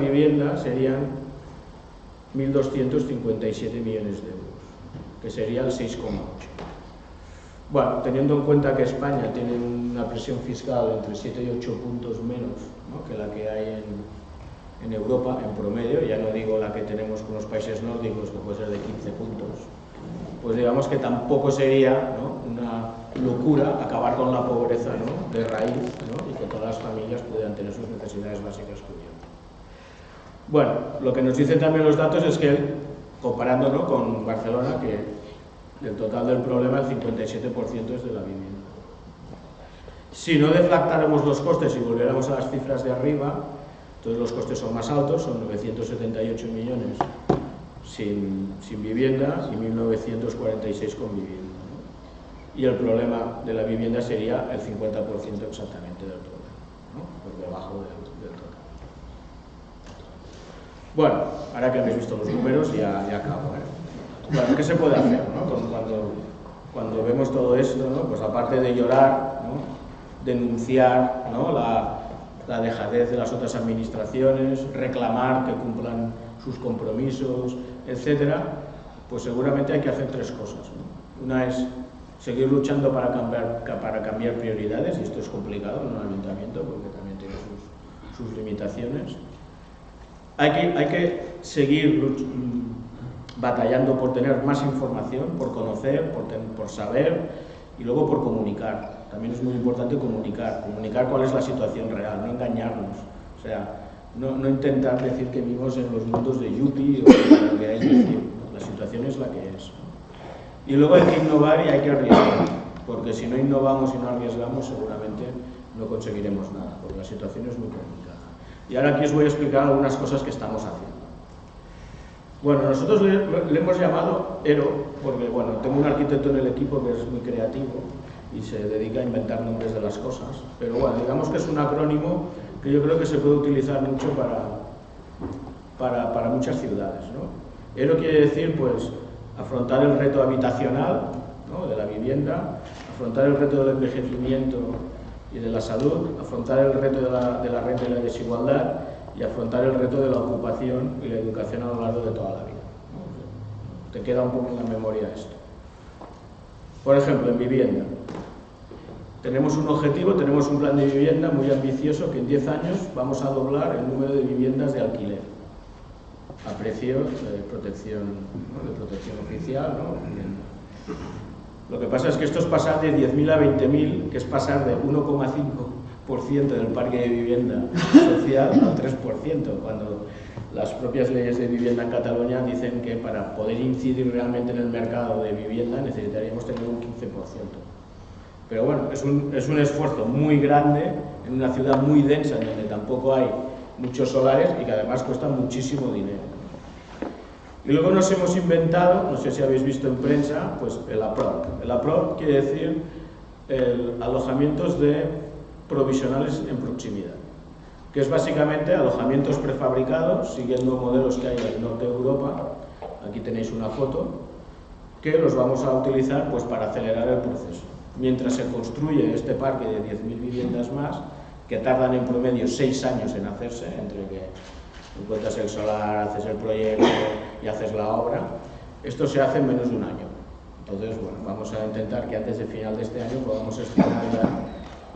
vivienda serían 1.257 millones de euros, que sería el 6,8%. Bueno, teniendo en cuenta que España tiene una presión fiscal entre 7 y 8 puntos menos, ¿no?, que la que hay en Europa, en promedio, ya no digo la que tenemos con los países nórdicos, que puede ser de 15 puntos, pues digamos que tampoco sería, ¿no?, una locura acabar con la pobreza, ¿no?, de raíz, ¿no?, y que todas las familias pudieran tener sus necesidades básicas cubiertas. Bueno, lo que nos dicen también los datos es que, comparando, ¿no?, con Barcelona, que del total del problema el 57% es de la vivienda. Si no deflactáramos los costes y volviéramos a las cifras de arriba, entonces los costes son más altos, son 978 millones sin vivienda y 1.946 con vivienda, ¿no? Y el problema de la vivienda sería el 50% exactamente del problema, ¿no?, por debajo del total. Bueno, ahora que habéis visto los números ya acabo, ¿eh? Bueno, ¿qué se puede hacer, ¿no?, cuando vemos todo esto, ¿no? Pues aparte de llorar, ¿no?, denunciar, ¿no?, la dejadez de las otras administraciones, reclamar que cumplan sus compromisos, etcétera, pues seguramente hay que hacer tres cosas, ¿no? Una es seguir luchando para cambiar prioridades, y esto es complicado en un ayuntamiento porque también tiene sus limitaciones. Hay que seguir batallando por tener más información, por conocer, por saber, y luego por comunicar. También es muy importante comunicar cuál es la situación real, no engañarnos, o sea, no intentar decir que vivimos en los mundos de Yuppie o lo que queráis decir, ¿no? La situación es la que es. Y luego hay que innovar y hay que arriesgar, porque si no innovamos y no arriesgamos seguramente no conseguiremos nada, porque la situación es muy complicada. Y ahora aquí os voy a explicar algunas cosas que estamos haciendo. Bueno, nosotros le hemos llamado ERO, porque bueno, tengo un arquitecto en el equipo que es muy creativo y se dedica a inventar nombres de las cosas, pero bueno, digamos que es un acrónimo que yo creo que se puede utilizar mucho para muchas ciudades, ¿no? ERO quiere decir, pues, afrontar el reto habitacional, ¿no?, de la vivienda, afrontar el reto del envejecimiento y de la salud, afrontar el reto de la renta y la desigualdad, y afrontar el reto de la ocupación y la educación a lo largo de toda la vida, ¿no? Te queda un poco en la memoria esto. Por ejemplo, en vivienda. Tenemos un objetivo, tenemos un plan de vivienda muy ambicioso, que en 10 años vamos a doblar el número de viviendas de alquiler a precio de protección, ¿no?, de protección oficial, ¿no? Lo que pasa es que esto es pasar de 10.000 a 20.000, que es pasar de 1,5% del parque de vivienda social al 3%, cuando las propias leyes de vivienda en Cataluña dicen que para poder incidir realmente en el mercado de vivienda necesitaríamos tener un 15%. Pero bueno, es un esfuerzo muy grande en una ciudad muy densa en donde tampoco hay muchos solares y que además cuesta muchísimo dinero. Y luego nos hemos inventado, no sé si habéis visto en prensa, pues el APROP. El APROP quiere decir alojamientos provisionales en proximidad, que es básicamente alojamientos prefabricados, siguiendo modelos que hay en el norte de Europa. Aquí tenéis una foto, que los vamos a utilizar, pues, para acelerar el proceso. Mientras se construye este parque de 10.000 viviendas más, que tardan en promedio 6 años en hacerse, entre que encuentras el solar, haces el proyecto y haces la obra, esto se hace en menos de un año. Entonces, bueno, vamos a intentar que antes de final de este año podamos estrenar ya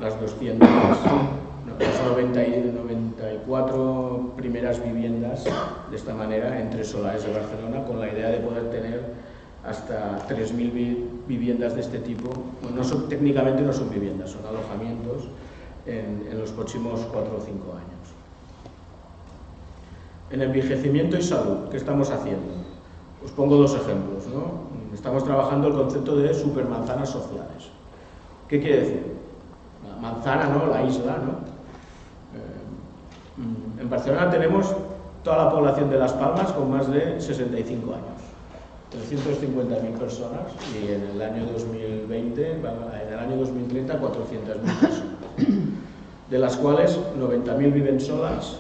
las 94 primeras viviendas de esta manera en 3 solares de Barcelona, con la idea de poder tener hasta 3.000 viviendas de este tipo. Bueno, técnicamente no son viviendas, son alojamientos en los próximos 4 o 5 años. En envejecimiento y salud, ¿qué estamos haciendo? Os pongo 2 ejemplos, ¿no? Estamos trabajando el concepto de supermanzanas sociales. ¿Qué quiere decir? La manzana, ¿no?, la isla, ¿no? En Barcelona tenemos toda la población de Las Palmas con más de 65 años. 350.000 personas, y en el año 2020, en el año 2030, 400.000 personas, de las cuales 90.000 viven solas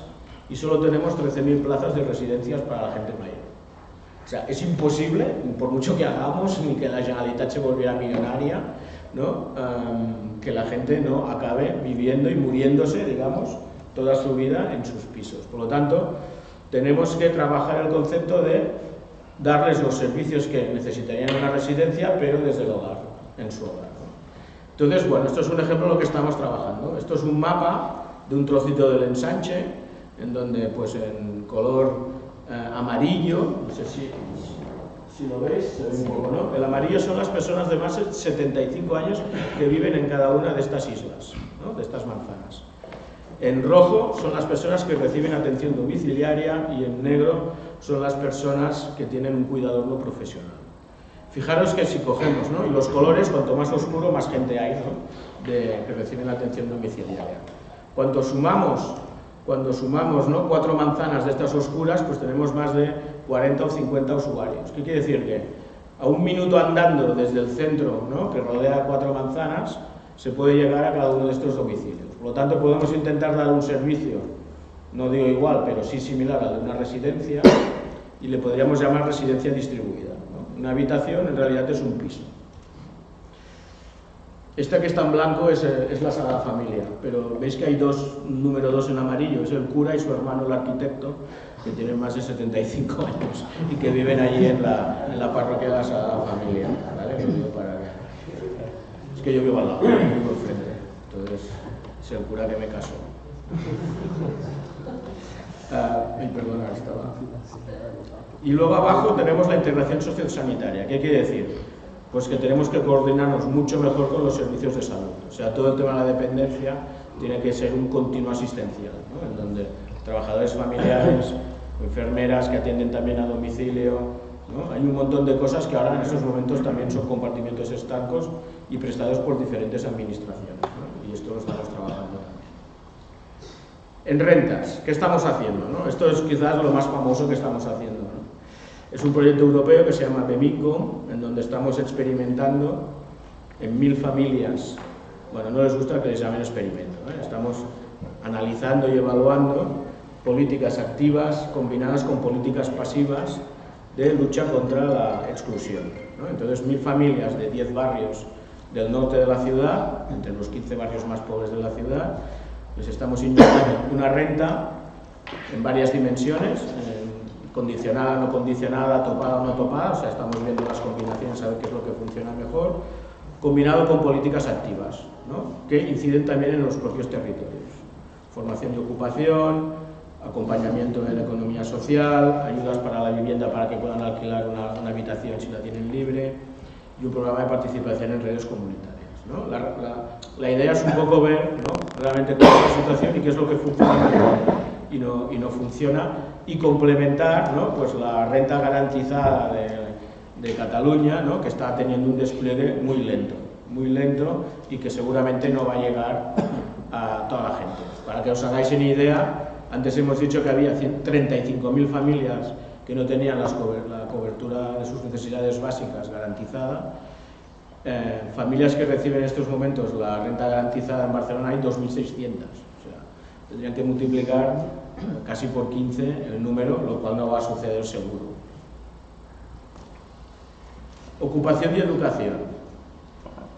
y solo tenemos 13.000 plazas de residencias para la gente mayor. O sea, es imposible, por mucho que hagamos, ni que la Generalitat se volviera millonaria, ¿no?, que la gente no acabe viviendo y muriéndose, digamos, toda su vida en sus pisos. Por lo tanto, tenemos que trabajar el concepto de darles los servicios que necesitarían en una residencia, pero desde el hogar, en su hogar, ¿no? Entonces, bueno, esto es un ejemplo de lo que estamos trabajando. Esto es un mapa de un trocito del ensanche, en donde, pues, en color amarillo, no sé si lo veis, se ve un poco, ¿no? El amarillo son las personas de más de 75 años que viven en cada una de estas islas, ¿no? De estas manzanas. En rojo son las personas que reciben atención domiciliaria y en negro son las personas que tienen un cuidador no profesional. Fijaros que si cogemos, ¿no? Y los colores, cuanto más oscuro, más gente hay, ¿no? Que reciben atención domiciliaria. Cuando sumamos, ¿no? 4 manzanas de estas oscuras, pues tenemos más de 40 o 50 usuarios. ¿Qué quiere decir? Que a un minuto andando desde el centro, ¿no? Que rodea 4 manzanas, se puede llegar a cada uno de estos domicilios. Por lo tanto, podemos intentar dar un servicio, no digo igual, pero sí similar al de una residencia, y le podríamos llamar residencia distribuida, ¿no? Una habitación en realidad es un piso. Esta que está en blanco es la Sagrada Familia, pero veis que hay número 2 en amarillo, es el cura y su hermano el arquitecto, que tienen más de 75 años y que viven allí en la parroquia de la Sagrada Familia, ¿vale? Es que yo vivo al lado, vivo al frente, entonces es el cura que me casó. Perdona, estaba. Y luego abajo tenemos la integración sociosanitaria. ¿Qué quiere decir? Pues que tenemos que coordinarnos mucho mejor con los servicios de salud. O sea, todo el tema de la dependencia tiene que ser un continuo asistencial, ¿no? En donde trabajadores familiares, enfermeras que atienden también a domicilio, ¿no? Hay un montón de cosas que ahora en estos momentos también son compartimentos estancos y prestados por diferentes administraciones, ¿no? Y esto lo estamos trabajando. En rentas, ¿qué estamos haciendo, ¿no? Esto es quizás lo más famoso que estamos haciendo, ¿no? Es un proyecto europeo que se llama BEMICO, en donde estamos experimentando en 1000 familias. Bueno, no les gusta que les llamen experimento, ¿eh? Estamos analizando y evaluando políticas activas combinadas con políticas pasivas de lucha contra la exclusión, ¿no? Entonces, 1000 familias de 10 barrios del norte de la ciudad, entre los 15 barrios más pobres de la ciudad, les estamos inyectando una renta en varias dimensiones, condicionada, no condicionada, topada o no topada, o sea, estamos viendo las combinaciones a ver qué es lo que funciona mejor, combinado con políticas activas, ¿no? Que inciden también en los propios territorios. Formación y ocupación, acompañamiento en la economía social, ayudas para la vivienda para que puedan alquilar una habitación si la tienen libre, y un programa de participación en redes comunitarias, ¿no? La idea es un poco ver, ¿no? Realmente cuál es la situación y qué es lo que funciona y no funciona, y complementar, ¿no? Pues la renta garantizada de Cataluña, ¿no? Que está teniendo un despliegue muy lento y que seguramente no va a llegar a toda la gente. Para que os hagáis una idea, antes hemos dicho que había 35.000 familias que no tenían la cobertura de sus necesidades básicas garantizada. Familias que reciben en estos momentos la renta garantizada en Barcelona hay 2.600. O sea, tendrían que multiplicar casi por 15 el número, lo cual no va a suceder seguro. Ocupación y educación.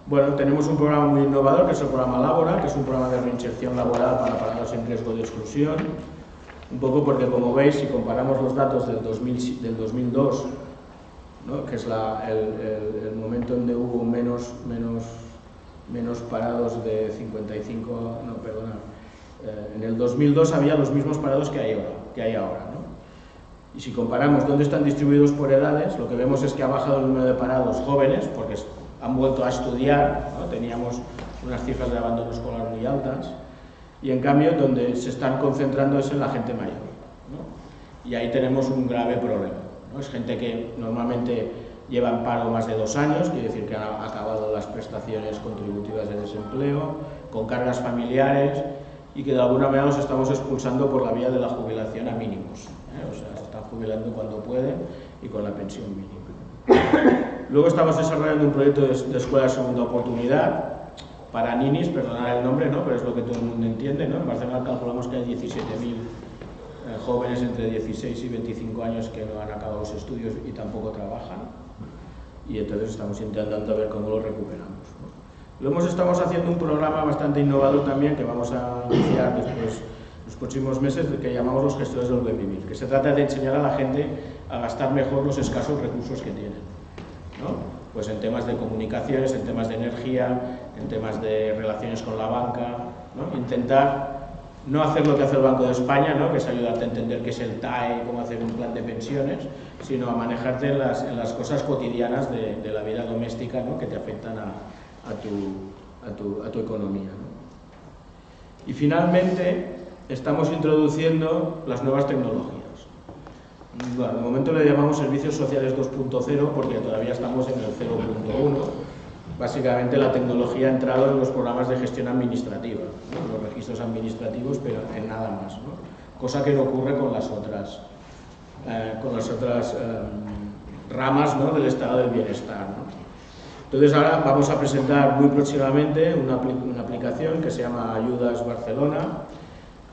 Bueno, tenemos un programa muy innovador, que es el programa Labora, que es un programa de reinserción laboral para parados en riesgo de exclusión. Un poco porque, como veis, si comparamos los datos del 2002, ¿no? Que es el momento donde hubo menos parados de 55, no, perdona, en el 2002 había los mismos parados que hay ahora, ¿no? Y si comparamos dónde están distribuidos por edades, lo que vemos es que ha bajado el número de parados jóvenes, porque han vuelto a estudiar, ¿no? Teníamos unas cifras de abandono escolar muy altas, y en cambio donde se están concentrando es en la gente mayor, ¿no? Y ahí tenemos un grave problema, ¿no? Es gente que normalmente lleva en paro más de 2 años, quiere decir que han acabado las prestaciones contributivas de desempleo, con cargas familiares, y que de alguna manera los estamos expulsando por la vía de la jubilación a mínimos, ¿eh? O sea, se están jubilando cuando pueden y con la pensión mínima. Luego estamos desarrollando un proyecto de escuela de segunda oportunidad para ninis, perdonad el nombre, ¿no? Pero es lo que todo el mundo entiende, ¿no? En Barcelona calculamos que hay 17.000 jóvenes entre 16 y 25 años que no han acabado los estudios y tampoco trabajan, y entonces estamos intentando ver cómo lo recuperamos, ¿no? Luego estamos haciendo un programa bastante innovador también, que vamos a iniciar después los próximos meses, que llamamos los gestores del buen vivir, que se trata de enseñar a la gente a gastar mejor los escasos recursos que tienen, ¿no? Pues en temas de comunicaciones, en temas de energía, en temas de relaciones con la banca, ¿no? Intentar no hacer lo que hace el Banco de España, ¿no? Que es ayudarte a entender qué es el TAE, cómo hacer un plan de pensiones, sino a manejarte en las cosas cotidianas de la vida doméstica, ¿no? Que te afectan a tu economía, ¿no? Y finalmente estamos introduciendo las nuevas tecnologías. Bueno, de momento le llamamos servicios sociales 2.0 porque todavía estamos en el 0.1. Básicamente la tecnología ha entrado en los programas de gestión administrativa, ¿no? Los registros administrativos, pero en nada más, ¿no? Cosa que no ocurre con las otras ramas, ¿no? Del estado del bienestar, ¿no? Entonces ahora vamos a presentar muy próximamente una aplicación que se llama Ayudas Barcelona,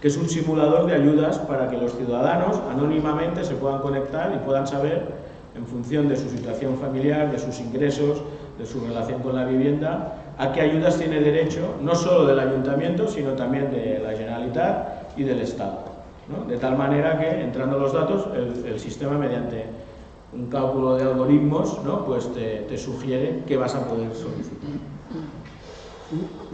que es un simulador de ayudas para que los ciudadanos anónimamente se puedan conectar y puedan saber, en función de su situación familiar, de sus ingresos, de su relación con la vivienda, a qué ayudas tiene derecho, no solo del Ayuntamiento, sino también de la Generalitat y del Estado, ¿no? De tal manera que, entrando los datos, el sistema, mediante un cálculo de algoritmos, ¿no? Pues te sugiere qué vas a poder solicitar.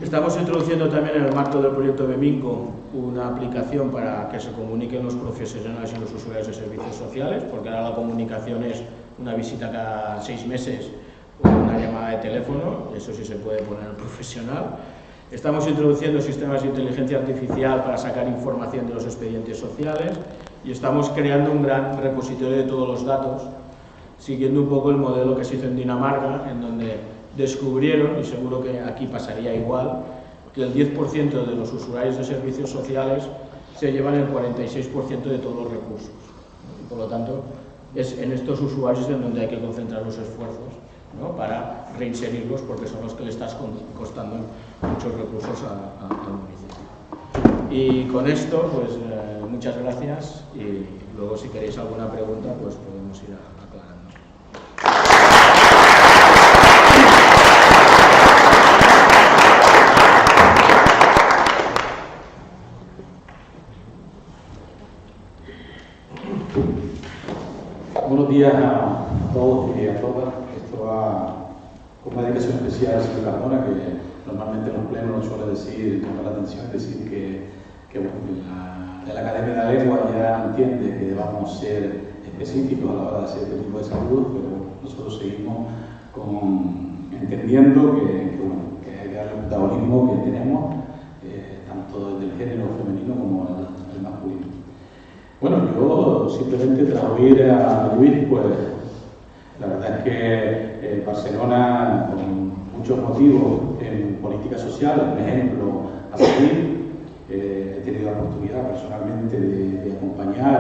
Estamos introduciendo también en el marco del proyecto BEMINCO una aplicación para que se comuniquen los profesionales y los usuarios de servicios sociales, porque ahora la comunicación es una visita cada 6 meses o una llamada de teléfono, eso sí se puede poner el profesional. Estamos introduciendo sistemas de inteligencia artificial para sacar información de los expedientes sociales y estamos creando un gran repositorio de todos los datos, siguiendo un poco el modelo que se hizo en Dinamarca, en donde descubrieron, y seguro que aquí pasaría igual, que el 10% de los usuarios de servicios sociales se llevan el 46% de todos los recursos. Y por lo tanto, es en estos usuarios en donde hay que concentrar los esfuerzos, ¿no? Para reinserirlos, porque son los que le estás costando muchos recursos al municipio. Y con esto, pues muchas gracias, y luego si queréis alguna pregunta, pues podemos ir aclarando. Buenos días a todos y a todas. Esto va con una dedicación especial al señor Cardona, que normalmente en los plenos nos suele decir, llamar la atención, decir que bueno, la Academia de la Lengua ya entiende que debamos ser específicos a la hora de hacer este tipo de saludos, pero nosotros seguimos entendiendo que hay que darle un protagonismo que tenemos, tanto del género femenino como el masculino. Bueno, yo simplemente tras oír a Luis, pues la verdad es que Barcelona, con muchos motivos en política social, un ejemplo a seguir, he tenido la oportunidad personalmente de acompañar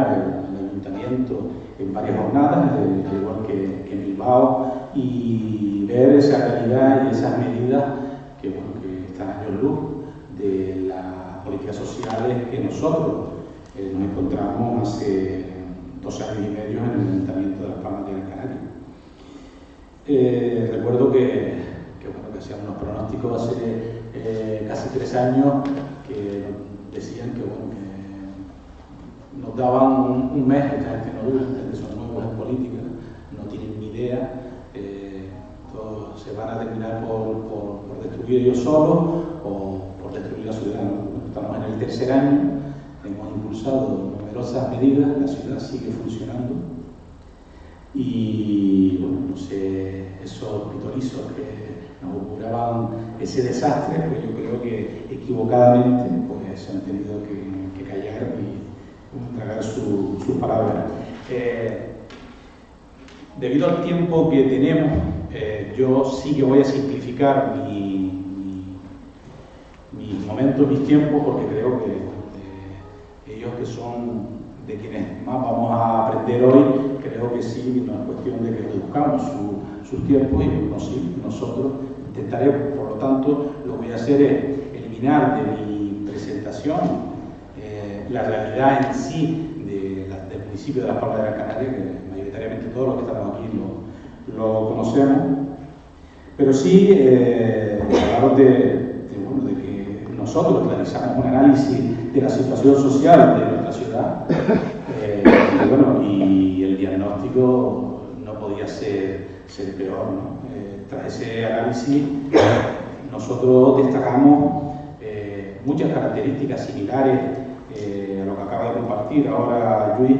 al ayuntamiento en varias jornadas, igual que en Bilbao, y ver esa calidad y esas medidas que están a años luz de las políticas sociales que nosotros nos encontramos hace 2 años y medio en el Ayuntamiento de Las Palmas de Gran Canaria. Recuerdo que hacíamos unos pronósticos hace casi 3 años que decían que nos daban un mes, esta gente no dura, esta gente son nuevos en política, no tienen ni idea, todos se van a terminar por destruir ellos solos o por destruir la ciudad. Estamos en el 3er año. Hemos impulsado numerosas medidas, la ciudad sigue funcionando y bueno, no sé, esos pitorizos que nos auguraban ese desastre, pues yo creo que equivocadamente pues, se han tenido que callar y tragar sus palabras. Debido al tiempo que tenemos, yo sí que voy a simplificar mis momentos, mis tiempos, porque creo que ellos que son de quienes más vamos a aprender hoy, creo que sí, no es cuestión de que reduzcamos sus tiempos, y nosotros intentaremos, por lo tanto, lo que voy a hacer es eliminar de mi presentación la realidad en sí del municipio de Las Palmas de Gran Canaria, que mayoritariamente todos los que estamos aquí lo conocemos, pero sí hablaros de que nosotros realizamos un análisis de la situación social de nuestra ciudad y el diagnóstico no podía ser peor, ¿no? Tras ese análisis nosotros destacamos muchas características similares a lo que acaba de compartir ahora Luis,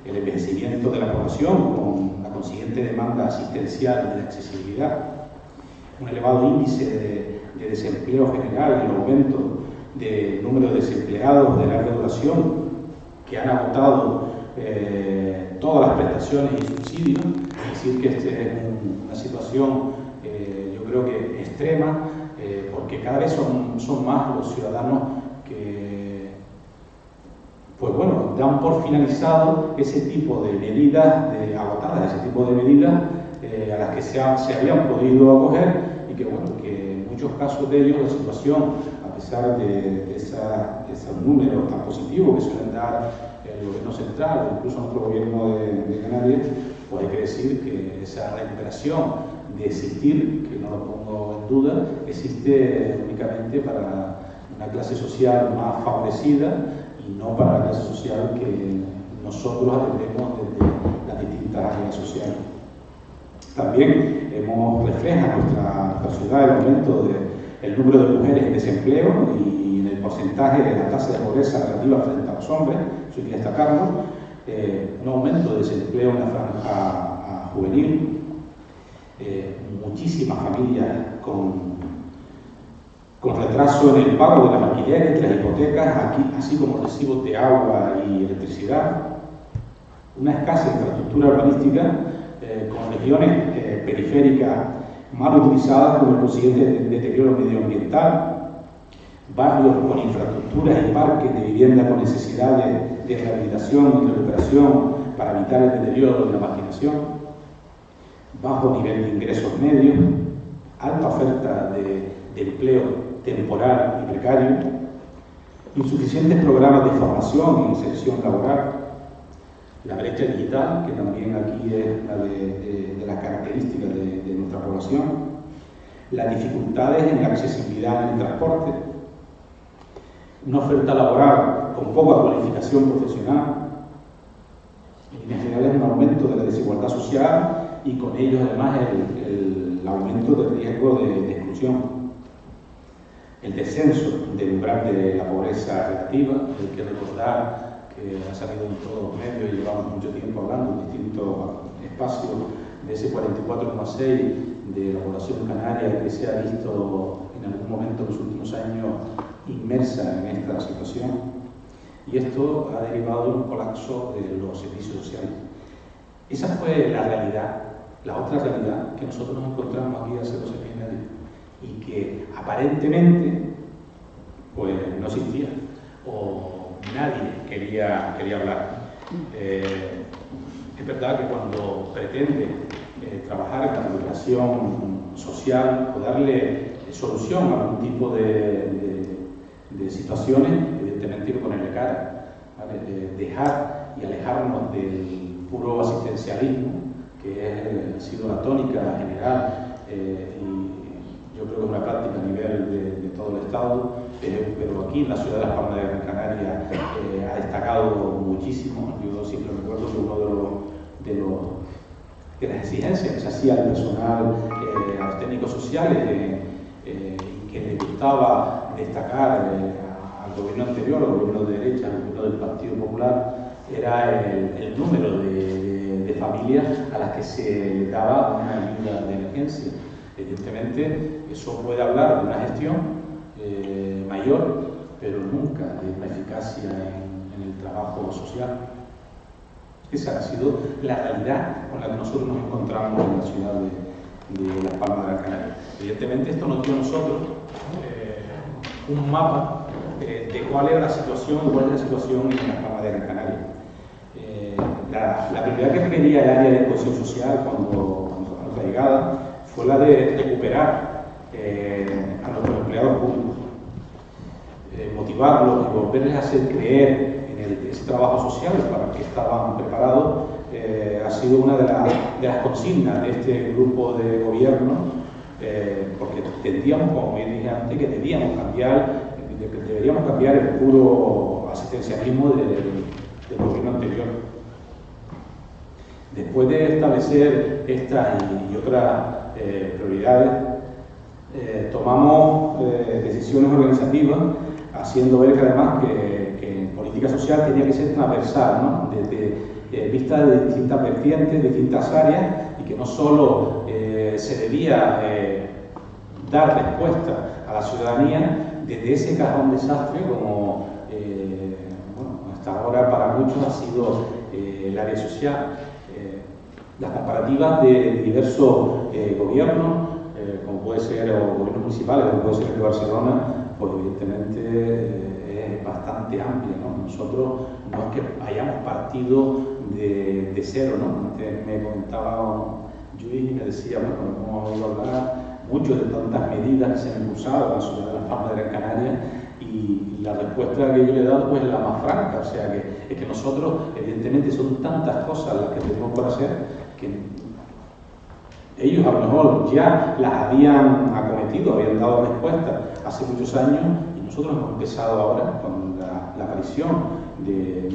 el envejecimiento de la población con la consiguiente demanda asistencial y de accesibilidad, un elevado índice de desempleo general, el aumento del número de desempleados de larga duración que han agotado todas las prestaciones y subsidios, es decir, que esta es una situación yo creo que extrema, porque cada vez son más los ciudadanos que pues bueno, dan por finalizado ese tipo de medidas agotadas, ese tipo de medidas a las que se habían podido acoger y que bueno, que en muchos casos de ellos la situación, a pesar de esos números tan positivos que suelen dar el gobierno central o incluso nuestro gobierno de Canarias, pues hay que decir que esa recuperación de existir, que no lo pongo en duda, existe únicamente para una clase social más favorecida y no para la clase social que nosotros atendemos desde las distintas áreas sociales. También refleja nuestra ciudad el aumento del número de mujeres en desempleo y en el porcentaje de la tasa de pobreza relativa frente a los hombres, eso hay que destacarlo, un aumento de desempleo en la franja juvenil, muchísimas familias con retraso en el pago de las alquileres, de las hipotecas, así como recibos de agua y electricidad, una escasa infraestructura urbanística con regiones periféricas mal utilizadas con el consiguiente deterioro medioambiental, barrios con infraestructuras y parques de vivienda con necesidades de rehabilitación y recuperación para evitar el deterioro de la marginación, bajo nivel de ingresos medios, alta oferta de empleo temporal y precario, insuficientes programas de formación y inserción laboral, la brecha digital, que también aquí es una de las características de nuestra población, las dificultades en la accesibilidad en el transporte, una oferta laboral con poca cualificación profesional, en general un aumento de la desigualdad social y con ello además el aumento del riesgo de exclusión. El descenso del umbral de la pobreza relativa, hay que recordar que ha salido en todos los medios y llevamos mucho tiempo hablando en distintos espacios de ese 44,6% de la población canaria que se ha visto en algún momento en los últimos años inmersa en esta situación. Y esto ha derivado de un colapso de los servicios sociales. Esa fue la realidad. La otra realidad que nosotros nos encontramos aquí hace 2 años y medio y que aparentemente pues no existía o nadie quería hablar. Es verdad que cuando pretende trabajar en la recuperación social o darle solución a algún tipo de situaciones, evidentemente hay que ponerle cara, ¿vale? Dejar y alejarnos del puro asistencialismo, que ha sido la tónica general y yo creo que es una práctica a nivel de todo el Estado, pero aquí en la ciudad de Las Palmas de Gran Canaria ha destacado muchísimo. Yo siempre recuerdo que uno de las exigencias que se hacía al personal, a los técnicos sociales, que le gustaba destacar al gobierno anterior, al gobierno de derecha, al gobierno del Partido Popular, era el número de familias a las que se le daba una ayuda de emergencia. Evidentemente, eso puede hablar de una gestión mayor, pero nunca de una eficacia en el trabajo social. Esa ha sido la realidad con la que nosotros nos encontramos en la ciudad de Las Palmas de Gran Canaria. Evidentemente, esto nos dio a nosotros un mapa de cuál era la situación en Las Palmas de Gran Canaria. La prioridad que requería el área de cohesión social cuando a nuestra llegada fue la de recuperar a nuestros empleados públicos, motivarlos y volverles a hacer creer en ese trabajo social para el que estaban preparados. Ha sido una de las consignas de este grupo de gobierno, porque entendíamos, como bien dije antes, que debíamos cambiar deberíamos cambiar el puro asistencialismo del gobierno anterior. Después de establecer estas y otras prioridades, tomamos decisiones organizativas, haciendo ver que además que política social tenía que ser transversal, ¿no? Desde vista de distintas vertientes, de distintas áreas, y que no solo se debía dar respuesta a la ciudadanía desde ese cajón desastre como bueno, hasta ahora para muchos ha sido el área social. Las comparativas de diversos gobiernos, como puede ser o gobiernos municipales, como puede ser el de Barcelona, pues evidentemente es bastante amplia, ¿no? Nosotros no es que hayamos partido de cero, ¿no? Antes me comentaba Luis y me decía, bueno, hemos oído hablar mucho de tantas medidas que se han impulsado en la ciudad de Las Palmas de Gran Canaria, y la respuesta que yo le he dado pues es la más franca, o sea que es que nosotros evidentemente son tantas cosas las que tenemos por hacer que ellos a lo mejor ya las habían acometido, habían dado respuesta hace muchos años, y nosotros hemos empezado ahora con la aparición de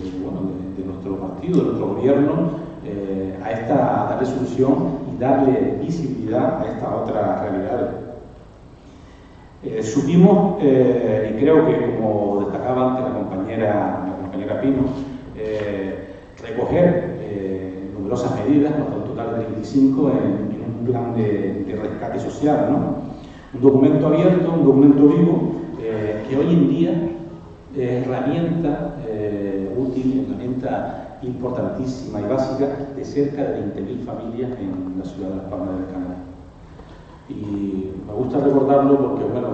nuestro partido, de nuestro gobierno, a darle solución y darle visibilidad a estas otras realidades. Supimos, y creo que como destacaba antes la compañera Pino, recoger numerosas medidas, un total de 35 en un plan de rescate social, ¿no? Un documento abierto, un documento vivo, que hoy en día es herramienta útil, herramienta importantísima y básica de cerca de 20.000 familias en la ciudad de Las Palmas de Gran Canaria. Y me gusta recordarlo porque, bueno,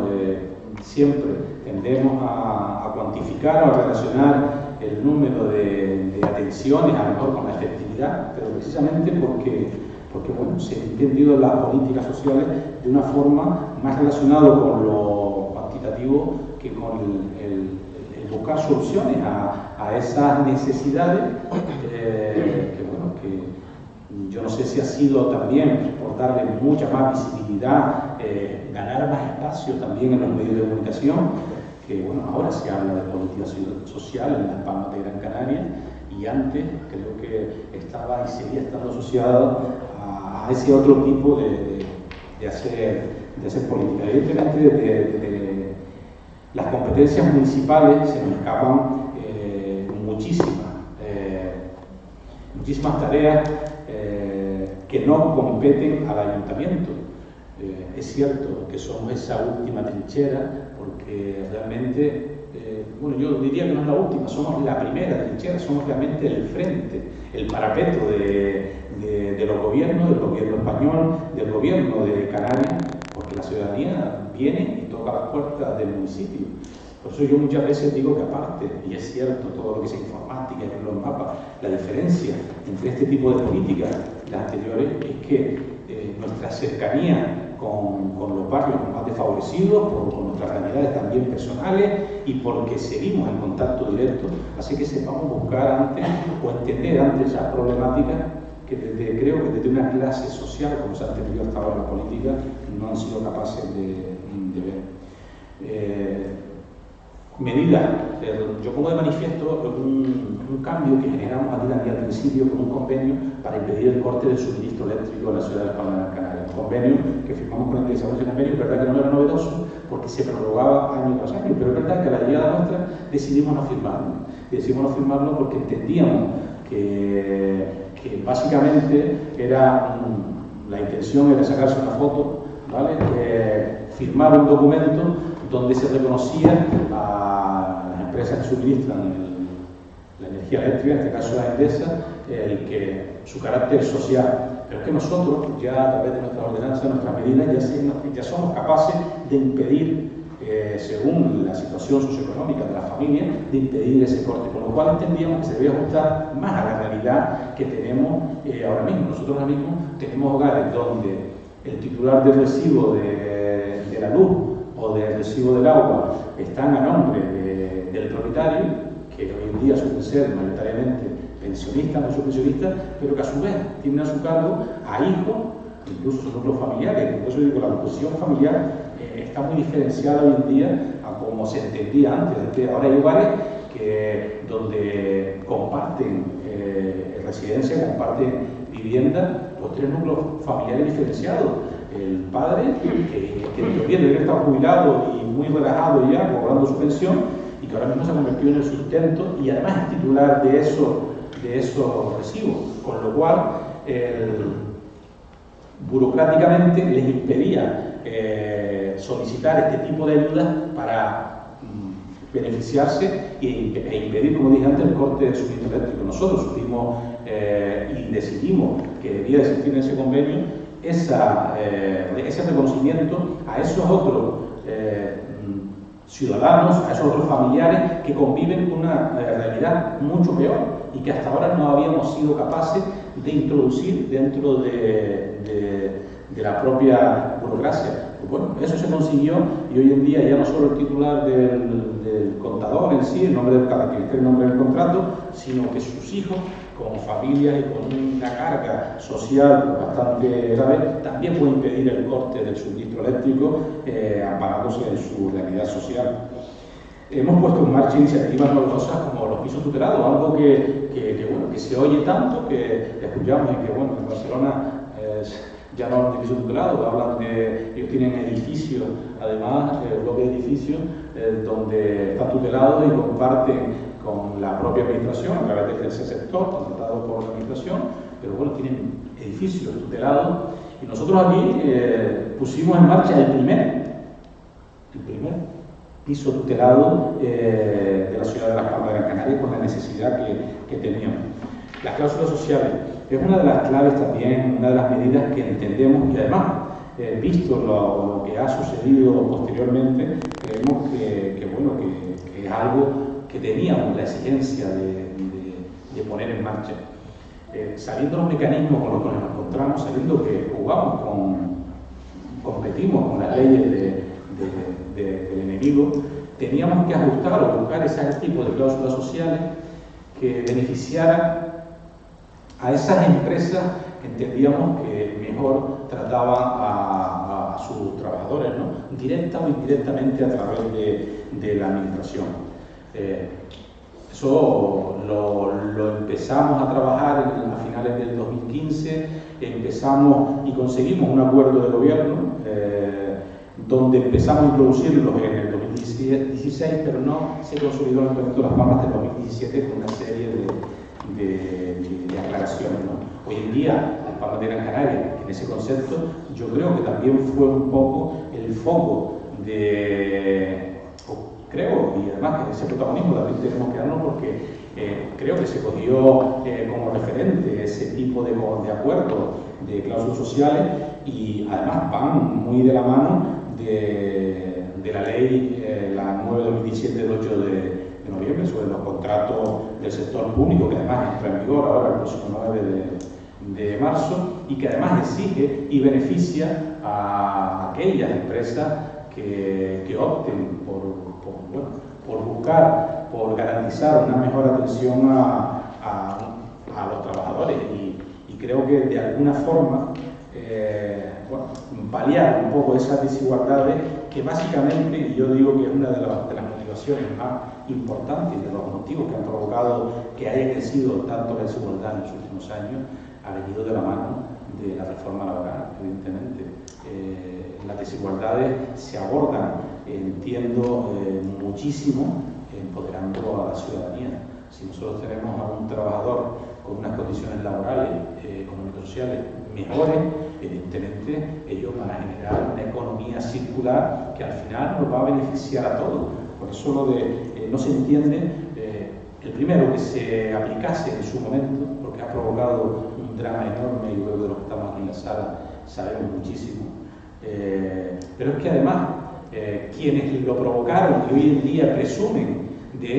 siempre tendemos a cuantificar o a relacionar el número de atenciones, a lo mejor con la efectividad, pero precisamente porque bueno, se han entendido las políticas sociales de una forma más relacionada con lo cuantitativo que con el buscar soluciones a esas necesidades que yo no sé si ha sido también por darle mucha más visibilidad, ganar más espacio también en los medios de comunicación, que bueno, ahora se habla de política social en Las Palmas de Gran Canaria, y antes creo que estaba y seguía estando asociado a ese otro tipo de hacer política. Evidentemente de las competencias municipales se nos escapan muchísimas tareas que no competen al ayuntamiento. Es cierto que somos esa última trinchera, porque realmente, bueno, yo diría que no es la última, somos la primera trinchera, somos realmente el frente, el parapeto de los gobiernos, del gobierno español, del gobierno de Canarias, porque la ciudadanía viene y toca las puertas del municipio. Por eso yo muchas veces digo que aparte, y es cierto, todo lo que es informática, y los mapas, la diferencia entre este tipo de políticas y las anteriores es que nuestra cercanía con los barrios más desfavorecidos, con nuestras realidades también personales, y porque seguimos en contacto directo, así que sepamos buscar antes o entender antes esas problemáticas que creo que desde una clase social, como se ha entendido hasta ahora en la política, no han sido capaces de ver. Medidas, yo pongo de manifiesto un cambio que generamos aquí también al principio con un convenio para impedir el corte del suministro eléctrico en la ciudad de Las Palmas de Gran Canaria. Un convenio que firmamos con el desarrollo de convenio, es verdad que no era novedoso porque se prorrogaba año tras año, pero es verdad que a la llegada nuestra decidimos no firmarlo. Decidimos no firmarlo porque entendíamos que básicamente la intención era sacarse una foto, ¿vale? Firmar un documento donde se reconocía a las empresas que suministran la energía eléctrica, en este caso la Endesa, su carácter social. Pero es que nosotros, ya a través de nuestras ordenanzas, nuestras medidas, ya somos capaces de impedir, según la situación socioeconómica de la familia, de impedir ese corte. Con lo cual entendíamos que se debía ajustar más a la realidad que tenemos ahora mismo. Nosotros ahora mismo tenemos hogares donde el titular del recibo de la luz o del recibo del agua están a nombre del propietario, que hoy en día suelen ser mayoritariamente pensionistas, no son pensionistas, pero que a su vez tienen a su cargo a hijos, incluso sus núcleos familiares. Por eso digo, la composición familiar está muy diferenciada hoy en día a como como se entendía antes. Ahora hay hogares donde comparten residencia, comparten vivienda, pues 3 núcleos familiares diferenciados. El padre, que bien está jubilado y muy relajado ya, cobrando su pensión, y que ahora mismo se ha convertido en el sustento y además es titular de esos recibos, con lo cual burocráticamente les impedía solicitar este tipo de ayudas para beneficiarse e impedir, como dije antes, el corte del suministro eléctrico. Nosotros supimos y decidimos que debía existir en ese convenio ese reconocimiento a esos otros ciudadanos, a esos otros familiares que conviven con una realidad mucho peor y que hasta ahora no habíamos sido capaces de introducir dentro de la propia burocracia. Pues bueno, eso se consiguió y hoy en día ya no solo el titular del contador en sí, el nombre del característica, el nombre del contrato, sino que sus hijos, como familias y con una carga social bastante grave, también pueden pedir el corte del suministro eléctrico amparándose en su realidad social. Hemos puesto en marcha iniciativas novedosas como los pisos tutelados, algo que se oye tanto, que escuchamos y que bueno, en Barcelona ya no hablan de pisos tutelados, hablan ellos tienen edificios, además, bloques de edificios donde están tutelados y comparten con la propia administración, a través de tercer sector, contratado por la administración, pero bueno, tienen edificios tutelados. Y nosotros aquí pusimos en marcha el primer piso tutelado de la ciudad de Las Palmas de Gran Canaria con la necesidad que teníamos. Las cláusulas sociales es una de las claves también, una de las medidas que entendemos y además, visto lo que ha sucedido posteriormente, creemos que es algo que teníamos la exigencia de poner en marcha. Sabiendo los mecanismos con los que nos encontramos, sabiendo que competimos con las leyes del enemigo, teníamos que ajustar o buscar ese tipo de cláusulas sociales que beneficiaran a esas empresas que entendíamos que mejor trataban a sus trabajadores, ¿no? Directa o indirectamente a través de la administración. Eso lo empezamos a trabajar a finales del 2015, empezamos y conseguimos un acuerdo de gobierno donde empezamos a introducirlos en el 2016, pero no se consolidó en el proyecto de Las Palmas del 2017 con una serie de aclaraciones, ¿no? Hoy en día, Las Palmas de Gran Canaria, en ese concepto, yo creo que también fue un poco el foco creo, y además que ese protagonismo también tenemos que darnos porque creo que se cogió como referente ese tipo de acuerdos de cláusulas sociales y además van muy de la mano de la ley, la 9/2017 del 8 de noviembre sobre los contratos del sector público, que además entra en vigor ahora el próximo 9 de marzo y que además exige y beneficia a aquellas empresas que opten por buscar, por garantizar una mejor atención a los trabajadores y creo que de alguna forma paliar un poco esas desigualdades que básicamente, y yo digo que es una de las motivaciones más importantes y de los motivos que han provocado que haya crecido tanto la desigualdad en los últimos años, ha venido de la mano de la reforma laboral, evidentemente. Las desigualdades se abordan, entiendo, muchísimo empoderando a la ciudadanía. Si nosotros tenemos a un trabajador con unas condiciones laborales, económicas, sociales mejores, evidentemente ellos van a generar una economía circular que al final nos va a beneficiar a todos. Por eso no se entiende, el primero que se aplicase en su momento, porque ha provocado un drama enorme y luego de los que estamos aquí en la sala sabemos muchísimo. Pero es que además quienes lo provocaron y hoy en día presumen de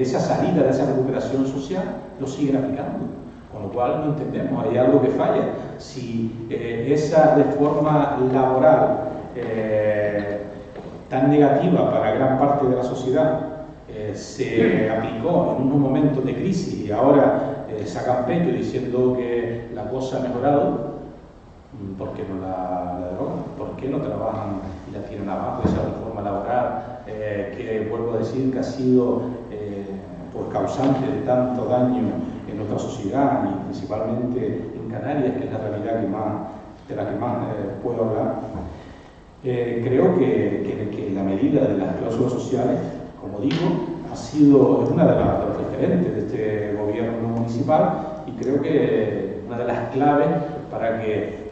esa salida, de esa recuperación social, lo siguen aplicando. Con lo cual no entendemos, hay algo que falla. Si esa reforma laboral tan negativa para gran parte de la sociedad se aplicó en unos momentos de crisis y ahora sacan pecho diciendo que la cosa ha mejorado, ¿por qué no la derogan? ¿Por qué no trabajan y la tiran abajo esa reforma laboral decir que ha sido pues causante de tanto daño en nuestra sociedad y principalmente en Canarias, que es la realidad de la que más puedo hablar. Creo que la medida de las cláusulas sociales, como digo, es una de los referentes de este gobierno municipal, y creo que una de las claves para que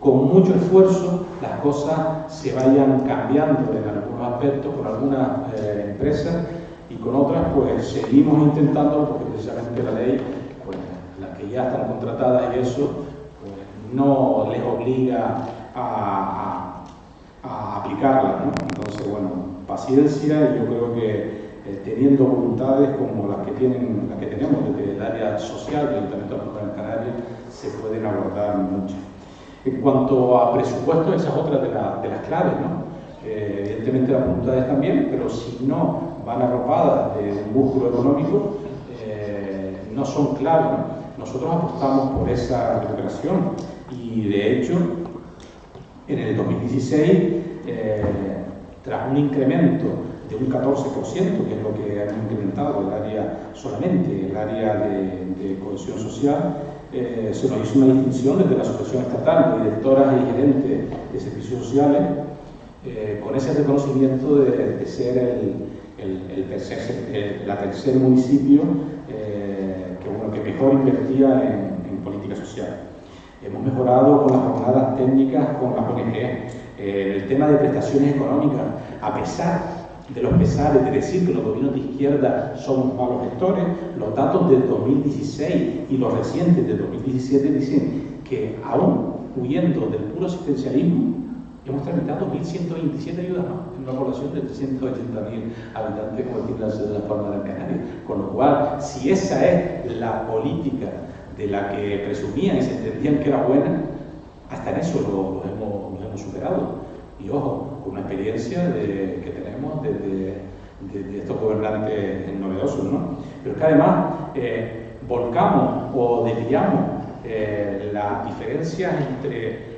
con mucho esfuerzo las cosas se vayan cambiando en algunos aspectos, con algunas empresas, y con otras pues seguimos intentando, porque precisamente la ley, pues las que ya están contratadas y eso, pues no les obliga a aplicarla, ¿no? Entonces, bueno, paciencia, y yo creo que teniendo voluntades como las que tenemos desde el área social del Ayuntamiento de Gran Canaria, se pueden abordar mucho. En cuanto a presupuesto, esa es otra de las claves, ¿no? Evidentemente las voluntades también, pero si no van arropadas de un músculo económico, no son claves, ¿no? Nosotros apostamos por esa recuperación, y de hecho en el 2016, tras un incremento de un 14%, que es lo que han incrementado solamente el área de cohesión social, se nos hizo una distinción desde la Asociación Estatal de Directoras y Gerentes de Servicios Sociales, con ese reconocimiento de ser la tercer municipio que mejor invertía en política social. Hemos mejorado con las jornadas técnicas con las ONG, el tema de prestaciones económicas, a pesar de los pesares de decir que los gobiernos de izquierda somos malos gestores. Los datos del 2016 y los recientes del 2017 dicen que, aún huyendo del puro asistencialismo, hemos tramitado 1.127 ayudas más en una población de 380.000 habitantes, como tiene la ciudad de La Palma de Gran Canaria. Con lo cual, si esa es la política de la que presumían y se entendían que era buena, hasta en eso los hemos superado. Y ojo, con una experiencia que tenemos de estos gobernantes novedosos, ¿no? Pero es que además volcamos o desviamos las diferencias entre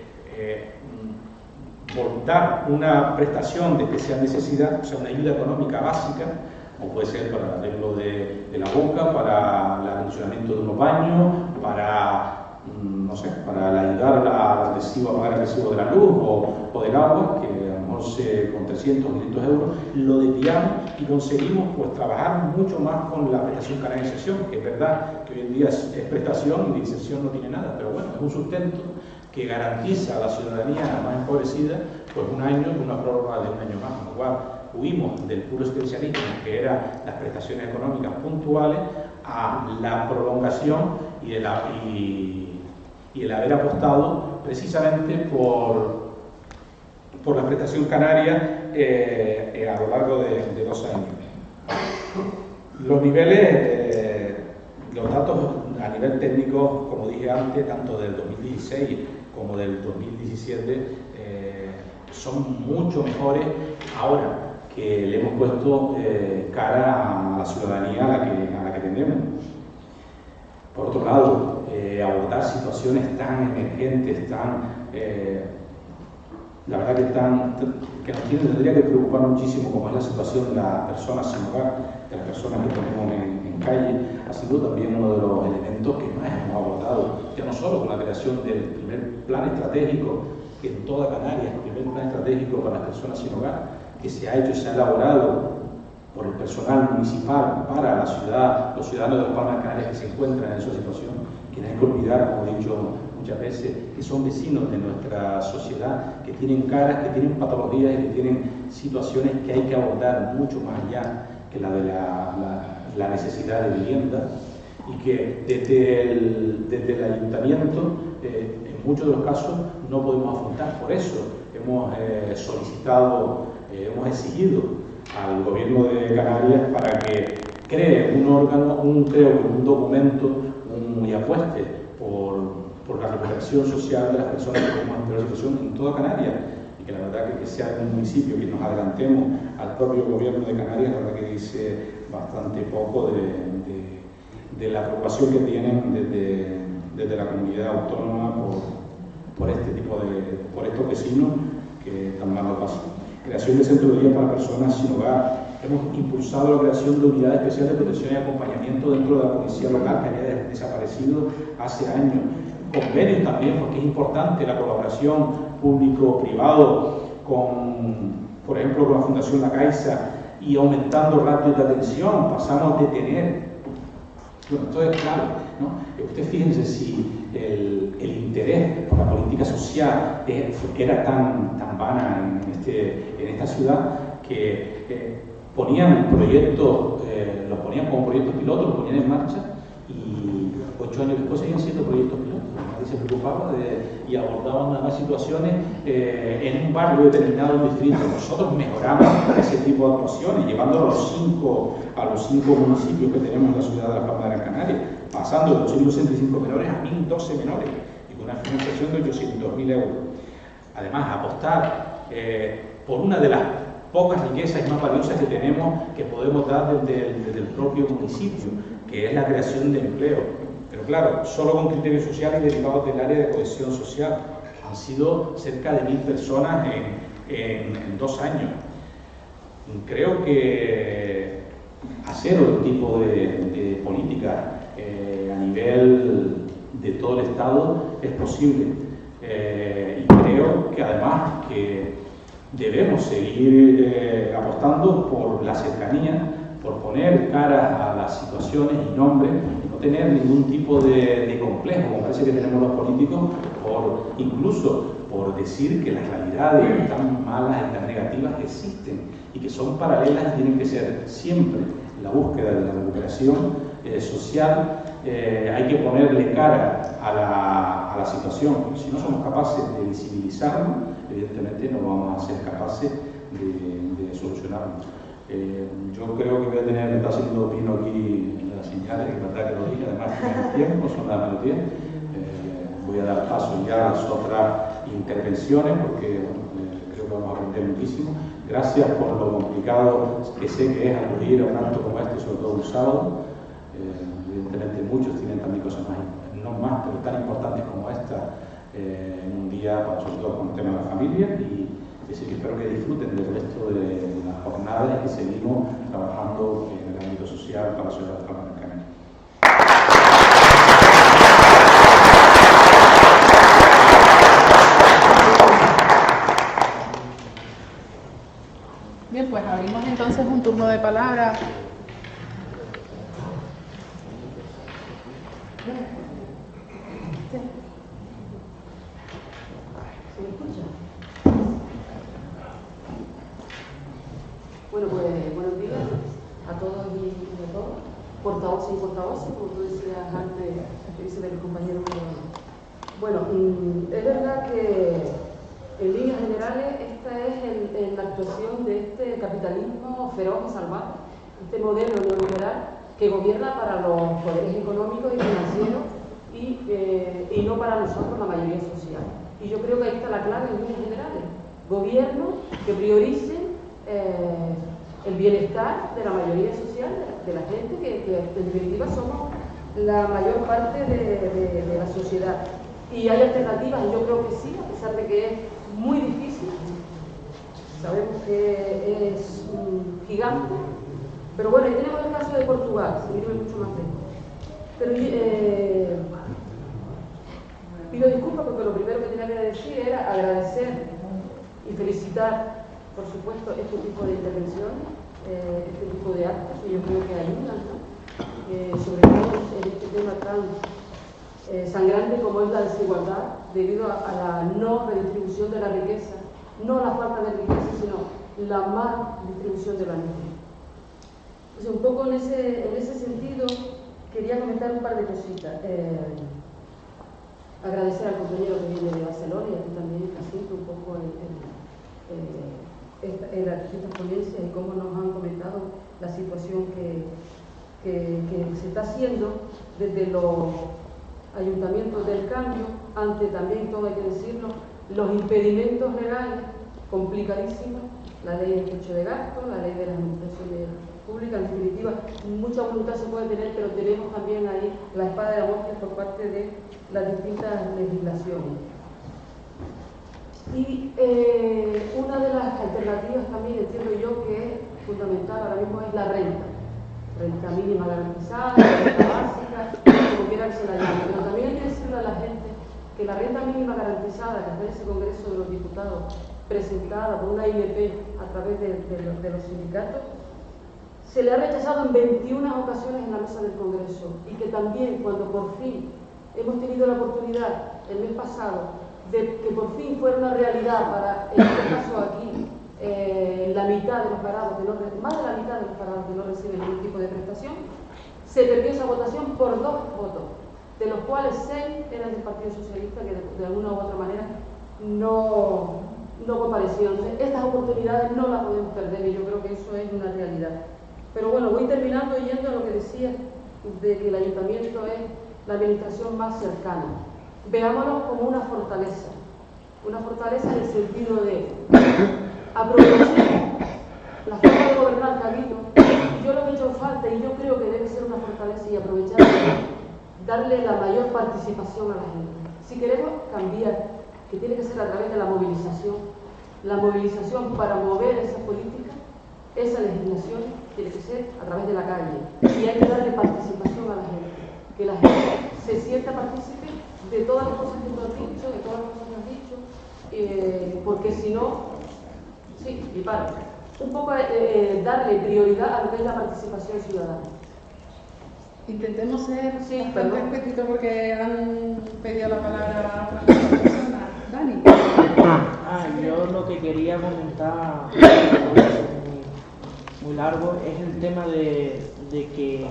dar una prestación de especial necesidad, o sea, una ayuda económica básica, o puede ser para el arreglo de la boca, para el acondicionamiento de unos baños, no sé, para ayudar a pagar el recibo de la luz o del agua, que a lo mejor con 300 o 500 euros lo desviamos y conseguimos pues trabajar mucho más con la prestación canaria de inserción, que es verdad que hoy en día es prestación y de inserción no tiene nada, pero bueno, es un sustento que garantiza a la ciudadanía más empobrecida pues un año, una prórroga de un año más, con lo cual huimos del puro especialismo, que eran las prestaciones económicas puntuales, a la prolongación y el haber apostado precisamente por la prestación canaria a lo largo de 2 años. Los niveles, los datos a nivel técnico, como dije antes, tanto del 2016 como del 2017, son mucho mejores ahora que le hemos puesto cara a la ciudadanía a la que tenemos. Por otro lado, abordar situaciones tan emergentes, la verdad que nos tendría que preocupar muchísimo, como es la situación de las personas sin hogar, de las personas que tenemos en calle, ha sido también uno de los elementos que más hemos abordado, ya no solo con la creación del primer plan estratégico en toda Canarias, el primer plan estratégico para las personas sin hogar, que se ha hecho y se ha elaborado por el personal municipal para la ciudad, los ciudadanos de Las Palmas de Canarias que se encuentran en esa situación, que no hay que olvidar, como he dicho muchas veces, que son vecinos de nuestra sociedad, que tienen caras, que tienen patologías y que tienen situaciones que hay que abordar mucho más allá que la de la necesidad de vivienda, y que desde el ayuntamiento, en muchos de los casos, no podemos afrontar. Por eso hemos solicitado, hemos exigido al Gobierno de Canarias para que cree un órgano, un documento y apueste por la recuperación social de las personas que tenemos en peor situación en toda Canarias, y que la verdad que sea en un municipio que nos adelantemos al propio Gobierno de Canarias, la verdad que dice bastante poco de la preocupación que tienen desde la comunidad autónoma por estos vecinos que tan mal lo pasan. Creación de centros de día para personas sin hogar, hemos impulsado la creación de unidades especiales de protección y acompañamiento dentro de la policía local, que había desaparecido hace años. Convenios también, porque es importante la colaboración público-privado por ejemplo, con la Fundación La Caixa, y aumentando ratios de atención. Pasamos de tener, bueno, esto es clave, ¿no? Usted fíjense si el interés por la política social era tan vana en esta ciudad, que ponían proyectos, los ponían como proyectos pilotos, los ponían en marcha, y 8 años después seguían siendo proyectos pilotos. Nadie se preocupaba y abordaban además situaciones en un barrio determinado, en un distrito. Nosotros mejoramos ese tipo de actuaciones, llevándolo a los cinco municipios que tenemos en la ciudad de La Palma de Gran Canaria, pasando de 265 menores a 1012 menores, y con una financiación de 800.000 euros. Además, apostar por una de las pocas riquezas y más valiosas que tenemos, que podemos dar desde el propio municipio, que es la creación de empleo. Pero claro, solo con criterios sociales y derivados del área de cohesión social. Han sido cerca de 1000 personas en 2 años. Creo que hacer otro tipo de política a nivel de todo el Estado es posible. Y creo que además que debemos seguir apostando por la cercanía, por poner cara a las situaciones y nombres, y no tener ningún tipo de complejo, como parece que tenemos los políticos, incluso por decir que las realidades tan malas y tan negativas existen y que son paralelas y tienen que ser siempre la búsqueda de la recuperación social. Hay que ponerle cara a la situación. Si no somos capaces de visibilizarlo, evidentemente no vamos a ser capaces de solucionarlo. Yo creo que voy a tener, está haciendo Pino aquí en las señales, que es verdad que lo dije, además tiene tiempo, son las menos 10. Voy a dar paso ya a las otras intervenciones, porque creo que vamos a aprender muchísimo. Gracias por lo complicado que sé que es acudir a un acto como este, sobre todo un sábado. Evidentemente muchos tienen también cosas no más, pero tan importantes como esta, en un día, sobre todo con el tema de la familia, y así que espero que disfruten del resto de las jornadas y seguimos trabajando en el ámbito social para la ciudad de La Palma de Gran Canaria. Bien, pues abrimos entonces un turno de palabra. Bueno, pues buenos días a todos y a todos, portavoces y portavoces, como tú decías antes, que dice de los compañeros. Bueno, es verdad que en líneas generales esta es la actuación de este capitalismo feroz y salvaje, este modelo neoliberal que gobierna para los poderes económicos y financieros y no para nosotros, la mayoría social. Y yo creo que ahí está la clave en líneas generales. Gobiernos que prioricen el bienestar de la mayoría social, de la gente, que en definitiva somos la mayor parte de la sociedad. Y hay alternativas, y yo creo que sí, a pesar de que es muy difícil. Sabemos que es gigante, pero bueno, ahí tenemos el caso de Portugal, sin irme mucho más lejos. Pero pido disculpas porque lo primero que tenía que decir era agradecer y felicitar, por supuesto, este tipo de intervenciones, este tipo de actos, que yo creo que ayudan, ¿no? Sobre todo en este tema tan sangrante como es la desigualdad, debido a la no redistribución de la riqueza, no la falta de riqueza, sino la mal distribución de la misma. Entonces, un poco en ese sentido, quería comentar un par de cositas. Agradecer al compañero que viene de Barcelona y a ti también, Jacinto, un poco estas ponencias y cómo nos han comentado la situación que se está haciendo desde los ayuntamientos del cambio, ante también, todo hay que decirlo, los impedimentos legales complicadísimos, la ley del techo de gasto, la ley de las administraciones públicas. En definitiva, mucha voluntad se puede tener, pero tenemos también ahí la espada de Damocles por parte de las distintas legislaciones. Y una de las alternativas también entiendo yo que es fundamental a la la renta mínima garantizada, renta básica, como quiera que se la llame. Pero también hay que decirle a la gente que la renta mínima garantizada que está en ese Congreso de los Diputados, presentada por una ILP a través de los sindicatos, se le ha rechazado en 21 ocasiones en la mesa del Congreso, y que también cuando por fin hemos tenido la oportunidad el mes pasado de que por fin fuera una realidad para, en este caso aquí, la mitad de los parados, más de la mitad de los parados que no reciben ningún tipo de prestación, se perdió esa votación por 2 votos, de los cuales 6 eran del Partido Socialista, que de alguna u otra manera no comparecieron. Estas oportunidades no las podemos perder, y yo creo que eso es una realidad. Pero bueno, voy terminando yendo a lo que decía de que el ayuntamiento es la administración más cercana. Veámoslo como una fortaleza en el sentido de aprovechar la forma de gobernar que ha habido. Yo lo que he hecho falta, y yo creo que debe ser una fortaleza, y aprovechar, darle la mayor participación a la gente. Si queremos cambiar, que tiene que ser a través de la movilización para mover esa política, esa legislación tiene que ser a través de la calle, y hay que darle participación a la gente, que la gente se sienta partícipe de todas las cosas que tú has dicho, de todas las cosas que has dicho, porque si no, sí, y para, un poco darle prioridad a lo que es la participación ciudadana. Intentemos ser perdón, específicos porque han pedido la palabra a otras personas. Dani. Yo lo que quería comentar, muy largo, es el tema de que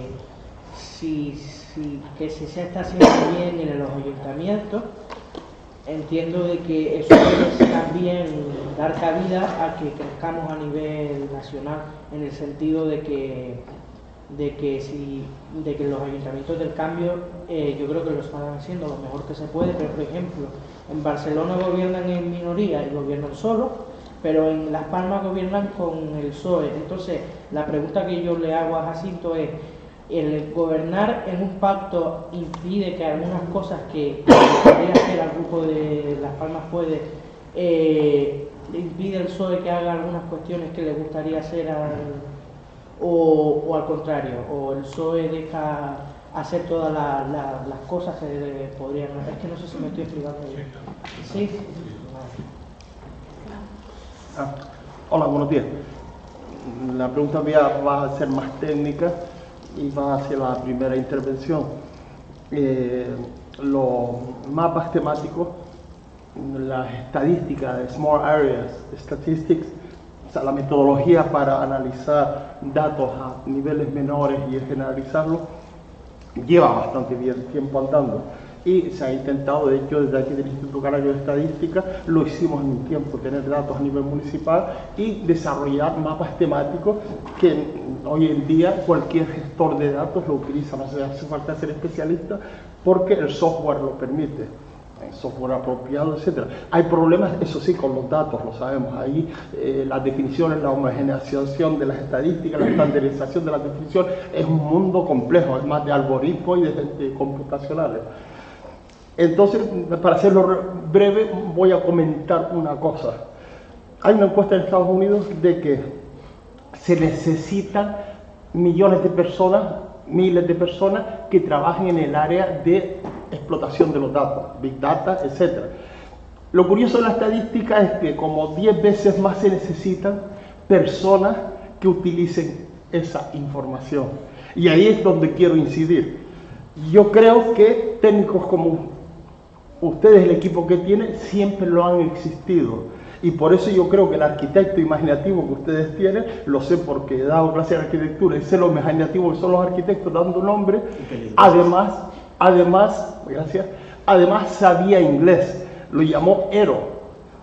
si se está haciendo bien en los ayuntamientos. Entiendo de que eso es también dar cabida a que crezcamos a nivel nacional, en el sentido de que los ayuntamientos del cambio, yo creo que lo están haciendo lo mejor que se puede, pero por ejemplo en Barcelona gobiernan en minoría y gobiernan solos, pero en Las Palmas gobiernan con el PSOE. Entonces la pregunta que yo le hago a Jacinto es: ¿el gobernar en un pacto impide que algunas cosas que podría hacer al grupo de Las Palmas puede, impide el PSOE que haga algunas cuestiones que le gustaría hacer o al contrario, o el PSOE deja hacer todas las cosas que podrían? Es que no sé si me estoy explicando bien. ¿Sí? Hola, buenos días. La pregunta mía va a ser más técnica y va hacia la primera intervención. Los mapas temáticos, las estadísticas de Small Areas Statistics, o sea, la metodología para analizar datos a niveles menores y generalizarlos, lleva bastante bien tiempo andando. Y se ha intentado, de hecho, desde aquí del Instituto Canario de Estadística, lo hicimos en un tiempo, tener datos a nivel municipal y desarrollar mapas temáticos que hoy en día cualquier gestor de datos lo utiliza, no hace falta ser especialista porque el software lo permite, el software apropiado, etc. Hay problemas, eso sí, con los datos, lo sabemos. Ahí las definiciones, la homogeneización de las estadísticas, la estandarización de las definiciones, es un mundo complejo, es más de algoritmos y de computacionales. Entonces, para hacerlo breve, voy a comentar una cosa. Hay una encuesta en Estados Unidos de que se necesitan millones de personas, miles de personas que trabajen en el área de explotación de los datos, Big Data, etc. Lo curioso de la estadística es que como 10 veces más se necesitan personas que utilicen esa información. Y ahí es donde quiero incidir. Yo creo que técnicos como ustedes, el equipo que tienen, siempre lo han existido. Y por eso yo creo que el arquitecto imaginativo que ustedes tienen, lo sé porque he dado clase de arquitectura y sé lo imaginativo que son los arquitectos dando nombre. Además sabía inglés, lo llamó Hero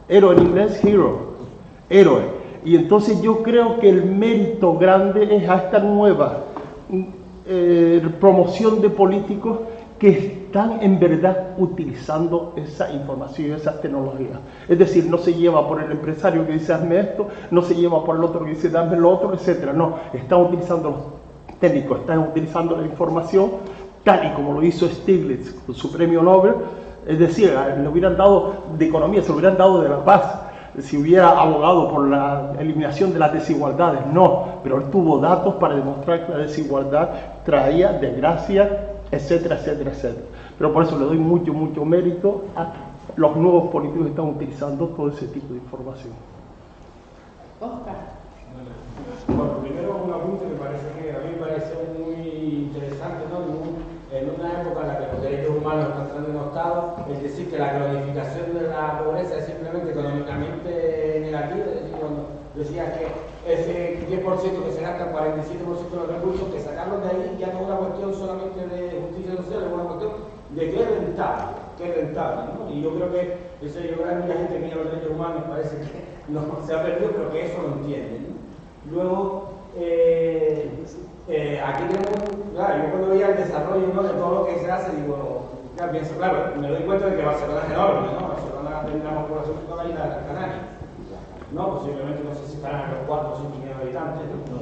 en inglés, hero, héroe. Y entonces yo creo que el mérito grande es a esta nueva promoción de políticos que están en verdad utilizando esa información y esas tecnologías. Es decir, no se lleva por el empresario que dice hazme esto, no se lleva por el otro que dice dame lo otro, etc. No, están utilizando los técnicos, están utilizando la información tal y como lo hizo Stiglitz con su premio Nobel. Es decir, le hubieran dado de economía, se lo hubieran dado de la paz. si hubiera abogado por la eliminación de las desigualdades, no, pero él tuvo datos para demostrar que la desigualdad traía desgracia, etcétera, etcétera, etcétera. Pero por eso le doy mucho mérito a los nuevos políticos que están utilizando todo ese tipo de información. Oscar. Bueno, primero un apunte que a mí me parece muy interesante, ¿no? En una época en la que los derechos humanos están tan denostados, es decir, que la cronificación de la pobreza es simplemente económicamente negativa, es decir, cuando decía que ese 10% que se gasta, el 47% de los recursos, que sacarlos de ahí ya no es una cuestión solamente de justicia social, es una cuestión de que es rentable, ¿no? Y yo creo que hay mucha gente que mira los derechos humanos, parece que no se ha perdido, pero que eso lo entiende, ¿no? Luego, aquí tenemos, claro, yo cuando veía el desarrollo, ¿no?, de todo lo que se hace, digo, ya pienso, claro, me doy cuenta de que Barcelona es enorme, ¿no? Barcelona tendrá más población que toda la isla de Gran Canaria. No, posiblemente no sé si estarán a los 4 o 5 millones de habitantes, ¿no?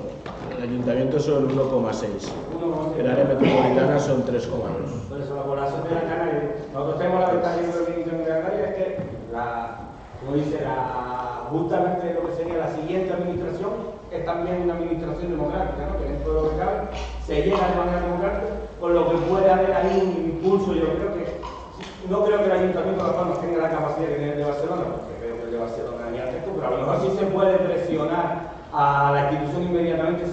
El ayuntamiento son 1,6. El área metropolitana son 3,2. Por eso la población de Gran Canaria, nosotros tenemos la ventaja de Gran Canaria, es que como dice, justamente lo que sería la siguiente administración es también una administración democrática, ¿no? Que dentro de lo que cabe se llega de manera democrática, con lo que puede haber ahí un impulso. Yo creo que, no creo que el Ayuntamiento de Las Palmas tenga la capacidad que tiene el de Barcelona, porque creo que el de Barcelona es gigantesco, pero a lo mejor sí se puede presionar a la institución inmediatamente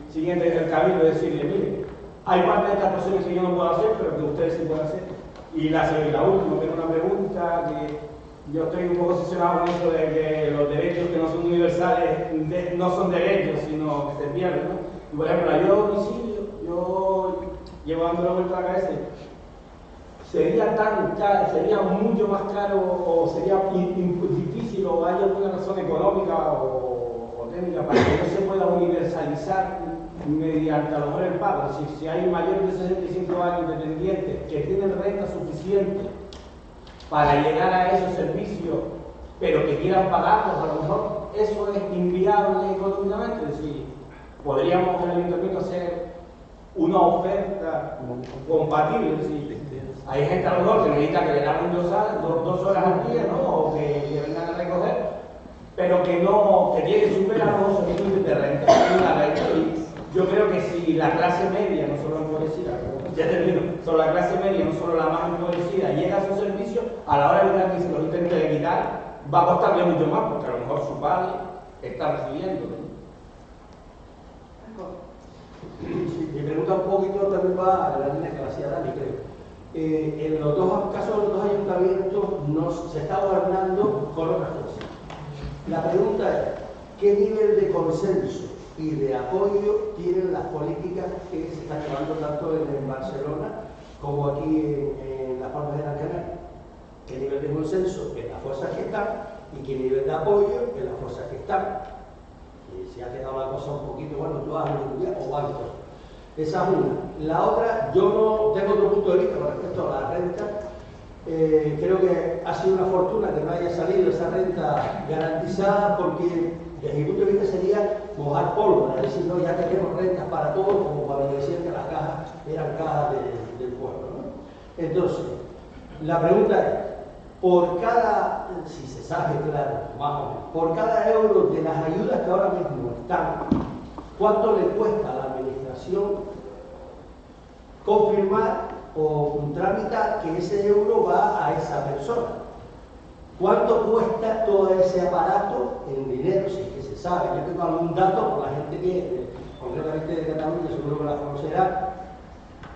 siguiente del Cabildo y decirle, mire, hay parte de estas cuestiones que yo no puedo hacer, pero que ustedes sí pueden hacer. Y la última, que era una pregunta que yo estoy un poco obsesionado con eso de que los derechos que no son universales no son derechos, sino que se pierden, ¿no? Y por ejemplo, la ayuda a domicilio, yo llevo dando la vuelta a la cabeza, sería mucho más caro o sería difícil o hay alguna razón económica o técnica para que no se pueda universalizar mediante a lo mejor el pago. Es decir, si hay mayores de 65 años dependientes que tienen renta suficiente para llegar a esos servicios, pero que quieran pagarlos, a lo mejor eso es inviable económicamente. Es decir, podríamos en el Ayuntamiento hacer una oferta compatible. Es decir, hay gente a lo mejor que necesita que le dan 2 horas al día, ¿no? O que vengan a recoger, pero que tiene superar los servicios de renta, y yo creo que si la clase media, no solo empobrecida, ya termino, solo la clase media, no solo la más empobrecida, llega a su servicio, a la hora de que se los intente quitar, va a costarle mucho más, porque a lo mejor su padre está recibiendo, ¿no? Sí, mi pregunta un poquito también va a la línea que hacía Dani, creo. En los dos casos de los dos ayuntamientos se está gobernando con otras cosas. La pregunta es, ¿qué nivel de consenso y de apoyo tienen las políticas que se están llevando tanto en Barcelona como aquí en Las Palmas de Gran Canaria? ¿Qué nivel de consenso en las fuerzas que están y qué nivel de apoyo en las fuerzas que están? Si ha quedado la cosa un poquito, bueno, tú has o algo. Esa es una. La otra, yo no tengo otro punto de vista con respecto a la renta. Creo que ha sido una fortuna que no haya salido esa renta garantizada, porque desde mi punto de vista sería mojar pólvora, es decir, no, ya tenemos rentas para todos, como cuando decían que las cajas eran cajas del pueblo, ¿no? Entonces, la pregunta es, por cada, si se sabe, claro, más o menos, por cada euro de las ayudas que ahora mismo están, ¿cuánto le cuesta a la administración confirmar o tramitar que ese euro va a esa persona? ¿Cuánto cuesta todo ese aparato en dinero? Si es que se sabe. Yo tengo algún dato por la gente que, concretamente de Cataluña, seguro que la conocerá,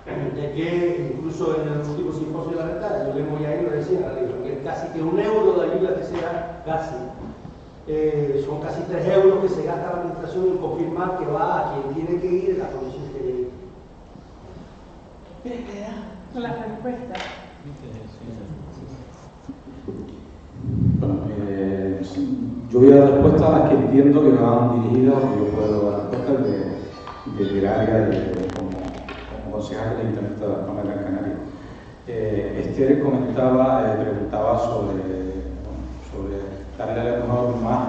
de que incluso en el último simposio de la renta, yo le voy a ir, lo decía, que casi que un euro de ayuda que se da, casi, son casi 3 euros que se gasta la administración en confirmar que va a quien tiene que ir en la condición que tiene que ir. Con la respuesta. Bueno, yo voy a dar respuestas a las que entiendo que van dirigidas, o que yo puedo dar respuestas del área como concejal del Ayuntamiento de Las Palmas de Gran Canaria. Esther preguntaba sobre darle a lo mejor más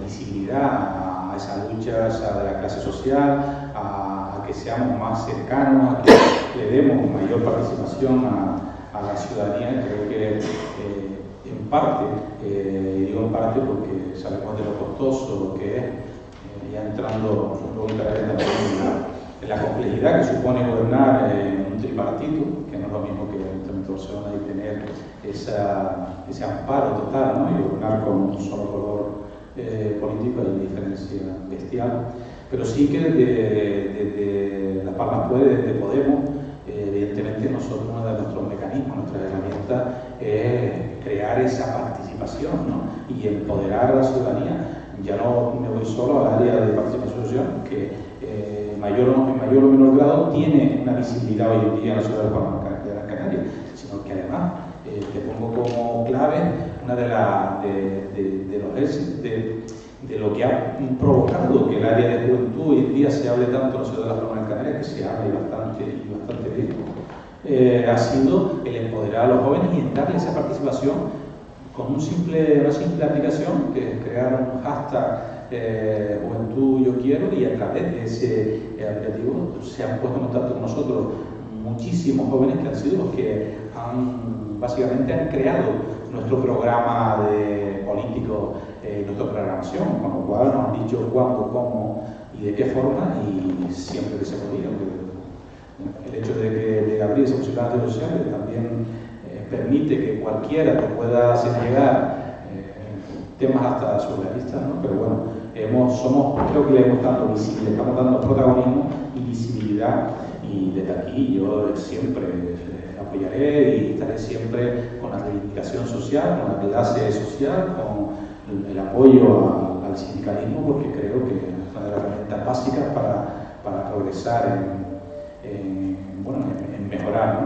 visibilidad a esa lucha de la clase social, a que seamos más cercanos, a que le demos mayor participación a la ciudadanía. Creo que en parte, digo en parte porque sabemos de lo costoso que es, ya entrando luego en la complejidad que supone gobernar en un tripartito, que no es lo mismo que el Ayuntamiento de Barcelona, y tener ese amparo total, ¿no? Y gobernar con un solo color político. Hay una diferencia bestial. Pero sí que desde Las Palmas Puede, desde Podemos, evidentemente nosotros, uno de nuestros mecanismos, nuestra herramienta es crear esa participación, ¿no? Y empoderar a la ciudadanía. Ya no me voy solo al área de participación social, que en mayor o menor grado tiene una visibilidad hoy en día en la ciudad de Gran Canaria, sino que además te pongo como clave una de los éxitos de lo que ha provocado que el área de juventud hoy en día se hable tanto en la ciudad de Las Palmas de Gran Canaria, que se habla bastante bien, ha sido el empoderar a los jóvenes y en darle esa participación con una simple aplicación, que es crear un hashtag Juventud Yo Quiero, y a través de ese aplicativo se han puesto en contacto con nosotros muchísimos jóvenes que han sido los que básicamente han creado nuestro programa de político, nuestra programación, con lo cual nos han dicho cuándo, cómo y de qué forma, y siempre que se podía. El hecho de abrir esa posibilidad de sociales también permite que cualquiera te pueda hacer llegar temas hasta surrealistas, ¿no? Pero bueno, creo que le estamos dando protagonismo y visibilidad, y desde aquí yo siempre apoyaré y estaré siempre con la reivindicación social, con la clase social, con el apoyo al sindicalismo, porque creo que es una de las herramientas básicas para progresar en mejorar, ¿no?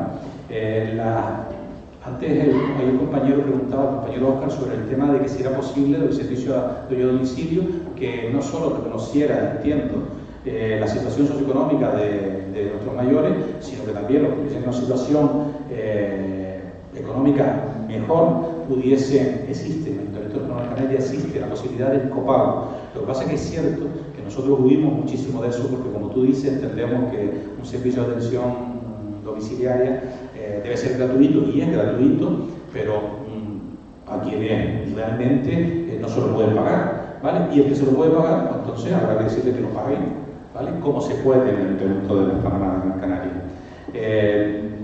Antes hay un compañero preguntaba, el compañero Óscar, sobre el tema de que si era posible el servicio de domicilio, que no solo reconociera, entiendo, la situación socioeconómica de nuestros mayores, sino que también los que tienen una situación económica mejor existe, en el territorio de Gran Canaria existe la posibilidad del copago. Lo que pasa es que es cierto que nosotros huimos muchísimo de eso, porque como tú dices, entendemos que un servicio de atención domiciliaria debe ser gratuito, y es gratuito, pero a quienes realmente no se lo pueden pagar, ¿vale? Y el que se lo puede pagar, pues entonces habrá que decirle que lo paguen, ¿vale? Como se puede en el territorio de Las Palmas de Gran Canaria.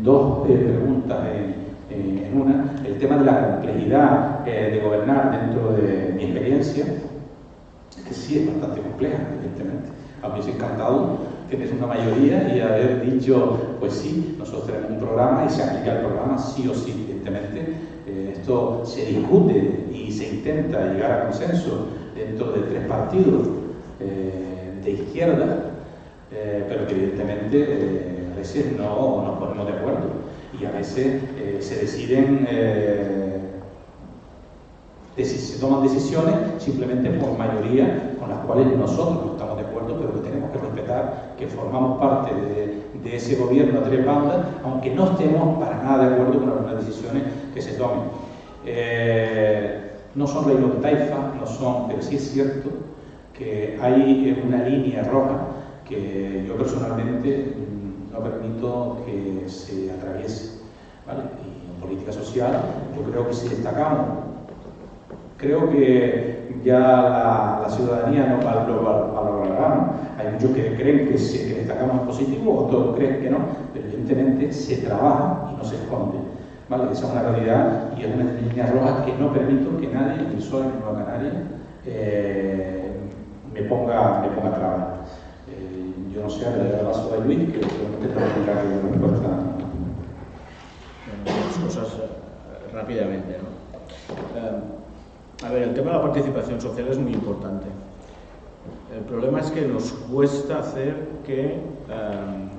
Dos preguntas en una. El tema de la complejidad de gobernar dentro de mi experiencia, que sí es bastante compleja, evidentemente. A mí me ha encantado tener una mayoría y haber dicho, pues sí, nosotros tenemos un programa y se aplica el programa sí o sí, evidentemente. Esto se discute y se intenta llegar a consenso dentro de 3 partidos de izquierda, pero que evidentemente a veces no nos ponemos de acuerdo, y a veces se deciden, se toman decisiones simplemente por mayoría con las cuales nosotros no estamos de acuerdo, pero que tenemos que respetar, que formamos parte de ese gobierno a 3 bandas, aunque no estemos para nada de acuerdo con algunas decisiones que se tomen. No son reinos de taifa, pero sí es cierto que hay una línea roja que yo personalmente no permito que se atraviese, ¿vale? Y en política social yo creo que si destacamos, creo que ya la ciudadanía no lo valorará, ¿no? Hay muchos que creen que si destacamos en positivo, otros creen que no, pero evidentemente se trabaja y no se esconde, ¿vale? Esa es una realidad y es una línea roja que no permito que nadie, ni soy en Nueva Canaria, me ponga trabas. Yo no sé, le doy el paso a Luis, que seguramente tendrá que dar una respuesta. Dos cosas rápidamente, ¿no? A ver, el tema de la participación social es muy importante. El problema es que nos cuesta hacer que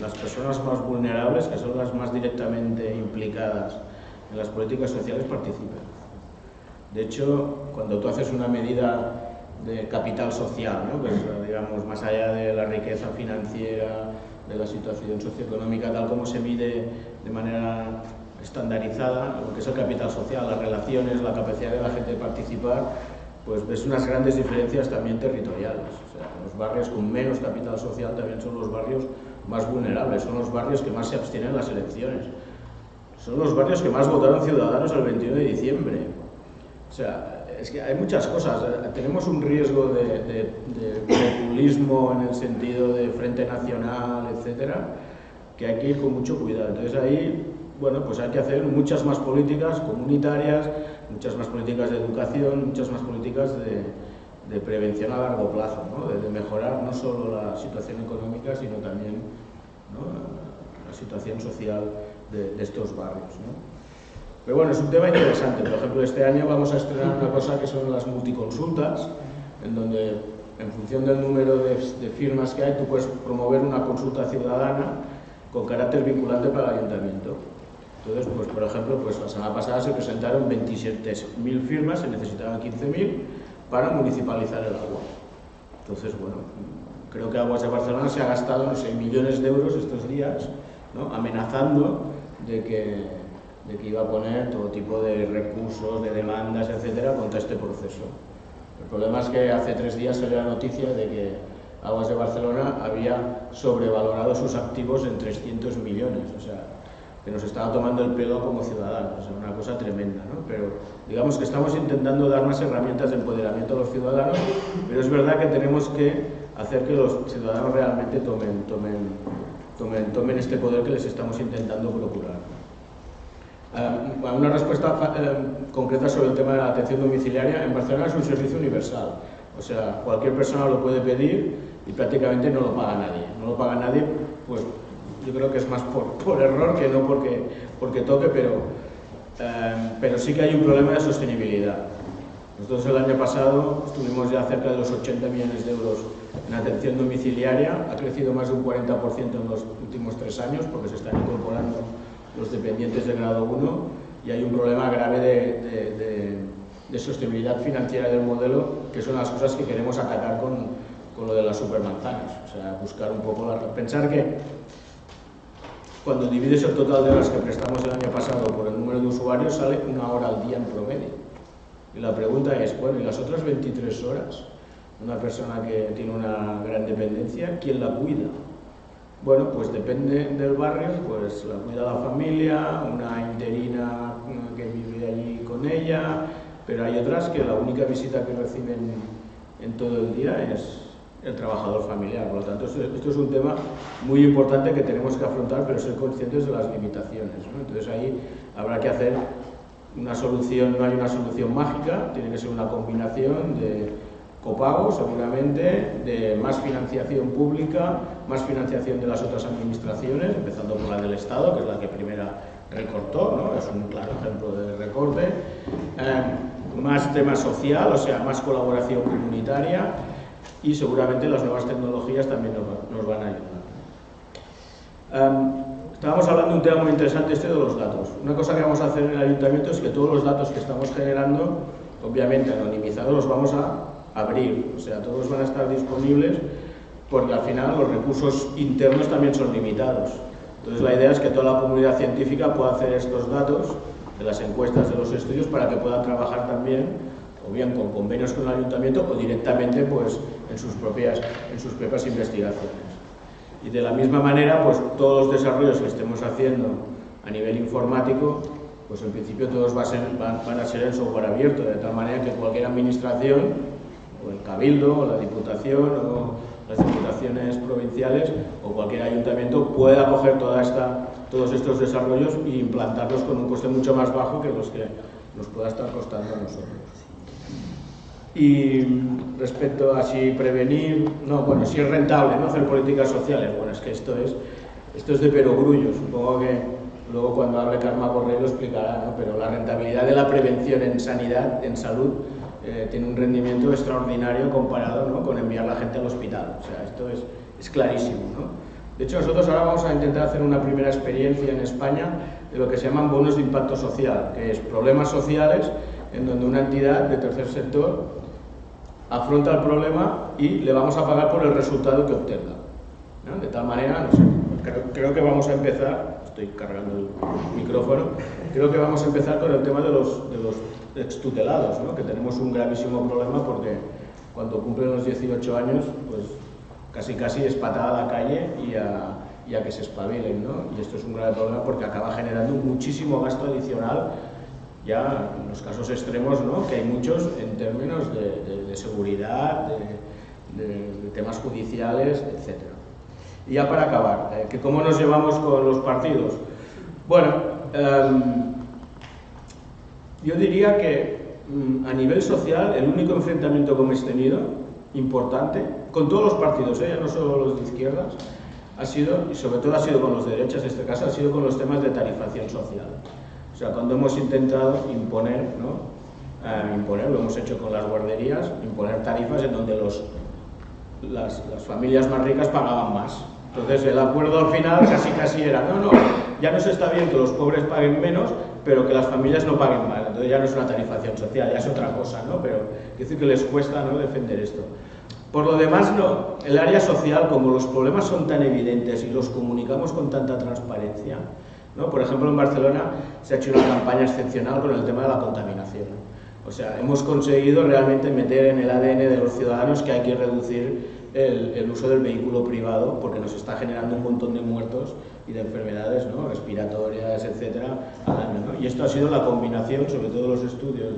las personas más vulnerables, que son las más directamente implicadas en las políticas sociales, participen. De hecho, cuando tú haces una medida de capital social, ¿no? Pues, digamos, más allá de la riqueza financiera, de la situación socioeconómica, tal como se mide de manera estandarizada, lo que es el capital social, las relaciones, la capacidad de la gente de participar, pues ves unas grandes diferencias también territoriales. O sea, los barrios con menos capital social también son los barrios más vulnerables, son los barrios que más se abstienen en las elecciones, son los barrios que más votaron ciudadanos el 21 de diciembre. O sea, es que hay muchas cosas. Tenemos un riesgo de populismo en el sentido de Frente Nacional, etcétera, que hay que ir con mucho cuidado. Entonces ahí, bueno, pues hay que hacer muchas más políticas comunitarias, muchas más políticas de educación, muchas más políticas de prevención a largo plazo, ¿no? De mejorar no solo la situación económica, sino también, ¿no?, la situación social de estos barrios, ¿no? Pero bueno, es un tema interesante. Por ejemplo, este año vamos a estrenar una cosa que son las multiconsultas, en donde, en función del número de firmas que hay, tú puedes promover una consulta ciudadana con carácter vinculante para el ayuntamiento. Entonces, pues, por ejemplo, pues, la semana pasada se presentaron 27.000 firmas, se necesitaban 15.000 para municipalizar el agua. Entonces, bueno, creo que Aguas de Barcelona se ha gastado, no sé, millones de euros estos días, ¿no?, amenazando de que iba a poner todo tipo de recursos, de demandas, etcétera, contra este proceso. El problema es que hace 3 días salió la noticia de que Aguas de Barcelona había sobrevalorado sus activos en 300 millones, o sea, que nos estaba tomando el pelo como ciudadanos, o sea, una cosa tremenda, ¿no? Pero digamos que estamos intentando dar más herramientas de empoderamiento a los ciudadanos, pero es verdad que tenemos que hacer que los ciudadanos realmente tomen este poder que les estamos intentando procurar. Una respuesta concreta sobre el tema de la atención domiciliaria. En Barcelona es un servicio universal, o sea, cualquier persona lo puede pedir y prácticamente no lo paga nadie. No lo paga nadie, pues yo creo que es más por error que no porque toque, pero sí que hay un problema de sostenibilidad. Nosotros el año pasado estuvimos ya cerca de los 80 millones de euros en atención domiciliaria, ha crecido más de un 40% en los últimos 3 años porque se están incorporando los dependientes de grado 1 y hay un problema grave de sostenibilidad financiera del modelo, que son las cosas que queremos atacar con lo de las supermanzanas. O sea, buscar un poco pensar que cuando divides el total de horas que prestamos el año pasado por el número de usuarios, sale 1 hora al día en promedio. Y la pregunta es, bueno, ¿y las otras 23 horas? Una persona que tiene una gran dependencia, ¿quién la cuida? Bueno, pues depende del barrio, pues la cuida la familia, una interina que vive allí con ella, pero hay otras que la única visita que reciben en todo el día es el trabajador familiar. Por lo tanto, esto es un tema muy importante que tenemos que afrontar, pero ser conscientes de las limitaciones, ¿no? Entonces ahí habrá que hacer una solución, no hay una solución mágica, tiene que ser una combinación de copago, seguramente, de más financiación pública, más financiación de las otras administraciones, empezando por la del Estado, que es la que primera recortó, ¿no? Es un claro ejemplo de recorte, más tema social, o sea, más colaboración comunitaria, y seguramente las nuevas tecnologías también nos van a ayudar. Estábamos hablando de un tema muy interesante, de los datos. Una cosa que vamos a hacer en el ayuntamiento es que todos los datos que estamos generando, obviamente anonimizados, los vamos a abrir, o sea, todos van a estar disponibles porque al final los recursos internos también son limitados. Entonces la idea es que toda la comunidad científica pueda hacer estos datos de las encuestas, de los estudios, para que puedan trabajar también, o bien con convenios con el ayuntamiento o directamente pues, en sus propias investigaciones. Y de la misma manera, pues todos los desarrollos que estemos haciendo a nivel informático, pues en principio todos van a ser en software abierto, de tal manera que cualquier administración, o el Cabildo, o la Diputación, o las diputaciones provinciales, o cualquier ayuntamiento pueda coger todos estos desarrollos e implantarlos con un coste mucho más bajo que los que nos pueda estar costando a nosotros. Y respecto a si prevenir, bueno, si es rentable, ¿no?, hacer políticas sociales, bueno, es que esto es de perogrullo, supongo que luego cuando hable Carme Borrell lo explicará, ¿no? Pero la rentabilidad de la prevención en sanidad, en salud, tiene un rendimiento extraordinario comparado, ¿no?, con enviar a la gente al hospital. O sea, esto es clarísimo, ¿no? De hecho, nosotros ahora vamos a intentar hacer una primera experiencia en España de lo que se llaman bonos de impacto social, que es problemas sociales en donde una entidad de tercer sector afronta el problema y le vamos a pagar por el resultado que obtenga, ¿no? De tal manera, no sé, creo que vamos a empezar, estoy cargando el micrófono, creo que vamos a empezar con el tema de los extutelados, ¿no? Que tenemos un gravísimo problema porque cuando cumplen los 18 años, pues casi es patada a la calle y a que se espabilen, ¿no? Y esto es un grave problema porque acaba generando muchísimo gasto adicional ya en los casos extremos, ¿no?, que hay muchos en términos de seguridad, de temas judiciales, etc. Y ya para acabar, que ¿cómo nos llevamos con los partidos? Bueno, yo diría que a nivel social el único enfrentamiento que hemos tenido, importante, con todos los partidos, ya no solo los de izquierdas, ha sido, y sobre todo ha sido con los de derechas en este caso, ha sido con los temas de tarifación social. O sea, cuando hemos intentado imponer, ¿no?, lo hemos hecho con las guarderías, imponer tarifas en donde las familias más ricas pagaban más. Entonces el acuerdo al final casi era, no, ya nos está bien que los pobres paguen menos, pero que las familias no paguen más. Entonces ya no es una tarifación social, ya es otra cosa, ¿no? Pero quiero decir que les cuesta, ¿no?, defender esto. Por lo demás, no. El área social, como los problemas son tan evidentes y los comunicamos con tanta transparencia, ¿no? Por ejemplo, en Barcelona se ha hecho una campaña excepcional con el tema de la contaminación. O sea, hemos conseguido realmente meter en el ADN de los ciudadanos que hay que reducir el uso del vehículo privado porque nos está generando un montón de muertos y de enfermedades, ¿no?, respiratorias, etcétera, al año, ¿no? Y esto ha sido la combinación, sobre todo los estudios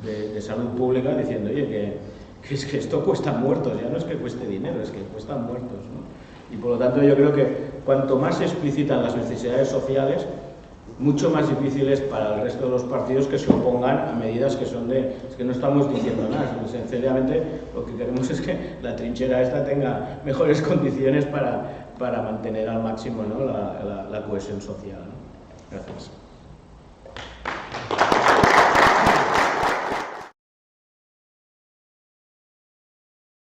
de salud pública, diciendo, oye, que es que esto cuesta muertos, ya no es que cueste dinero, es que cuestan muertos, ¿no? Y por lo tanto yo creo que cuanto más se explicitan las necesidades sociales, mucho más difícil es para el resto de los partidos que se opongan a medidas que son es que no estamos diciendo nada, sencillamente lo que queremos es que la trinchera esta tenga mejores condiciones para mantener al máximo, ¿no?, la cohesión social, ¿no? Gracias.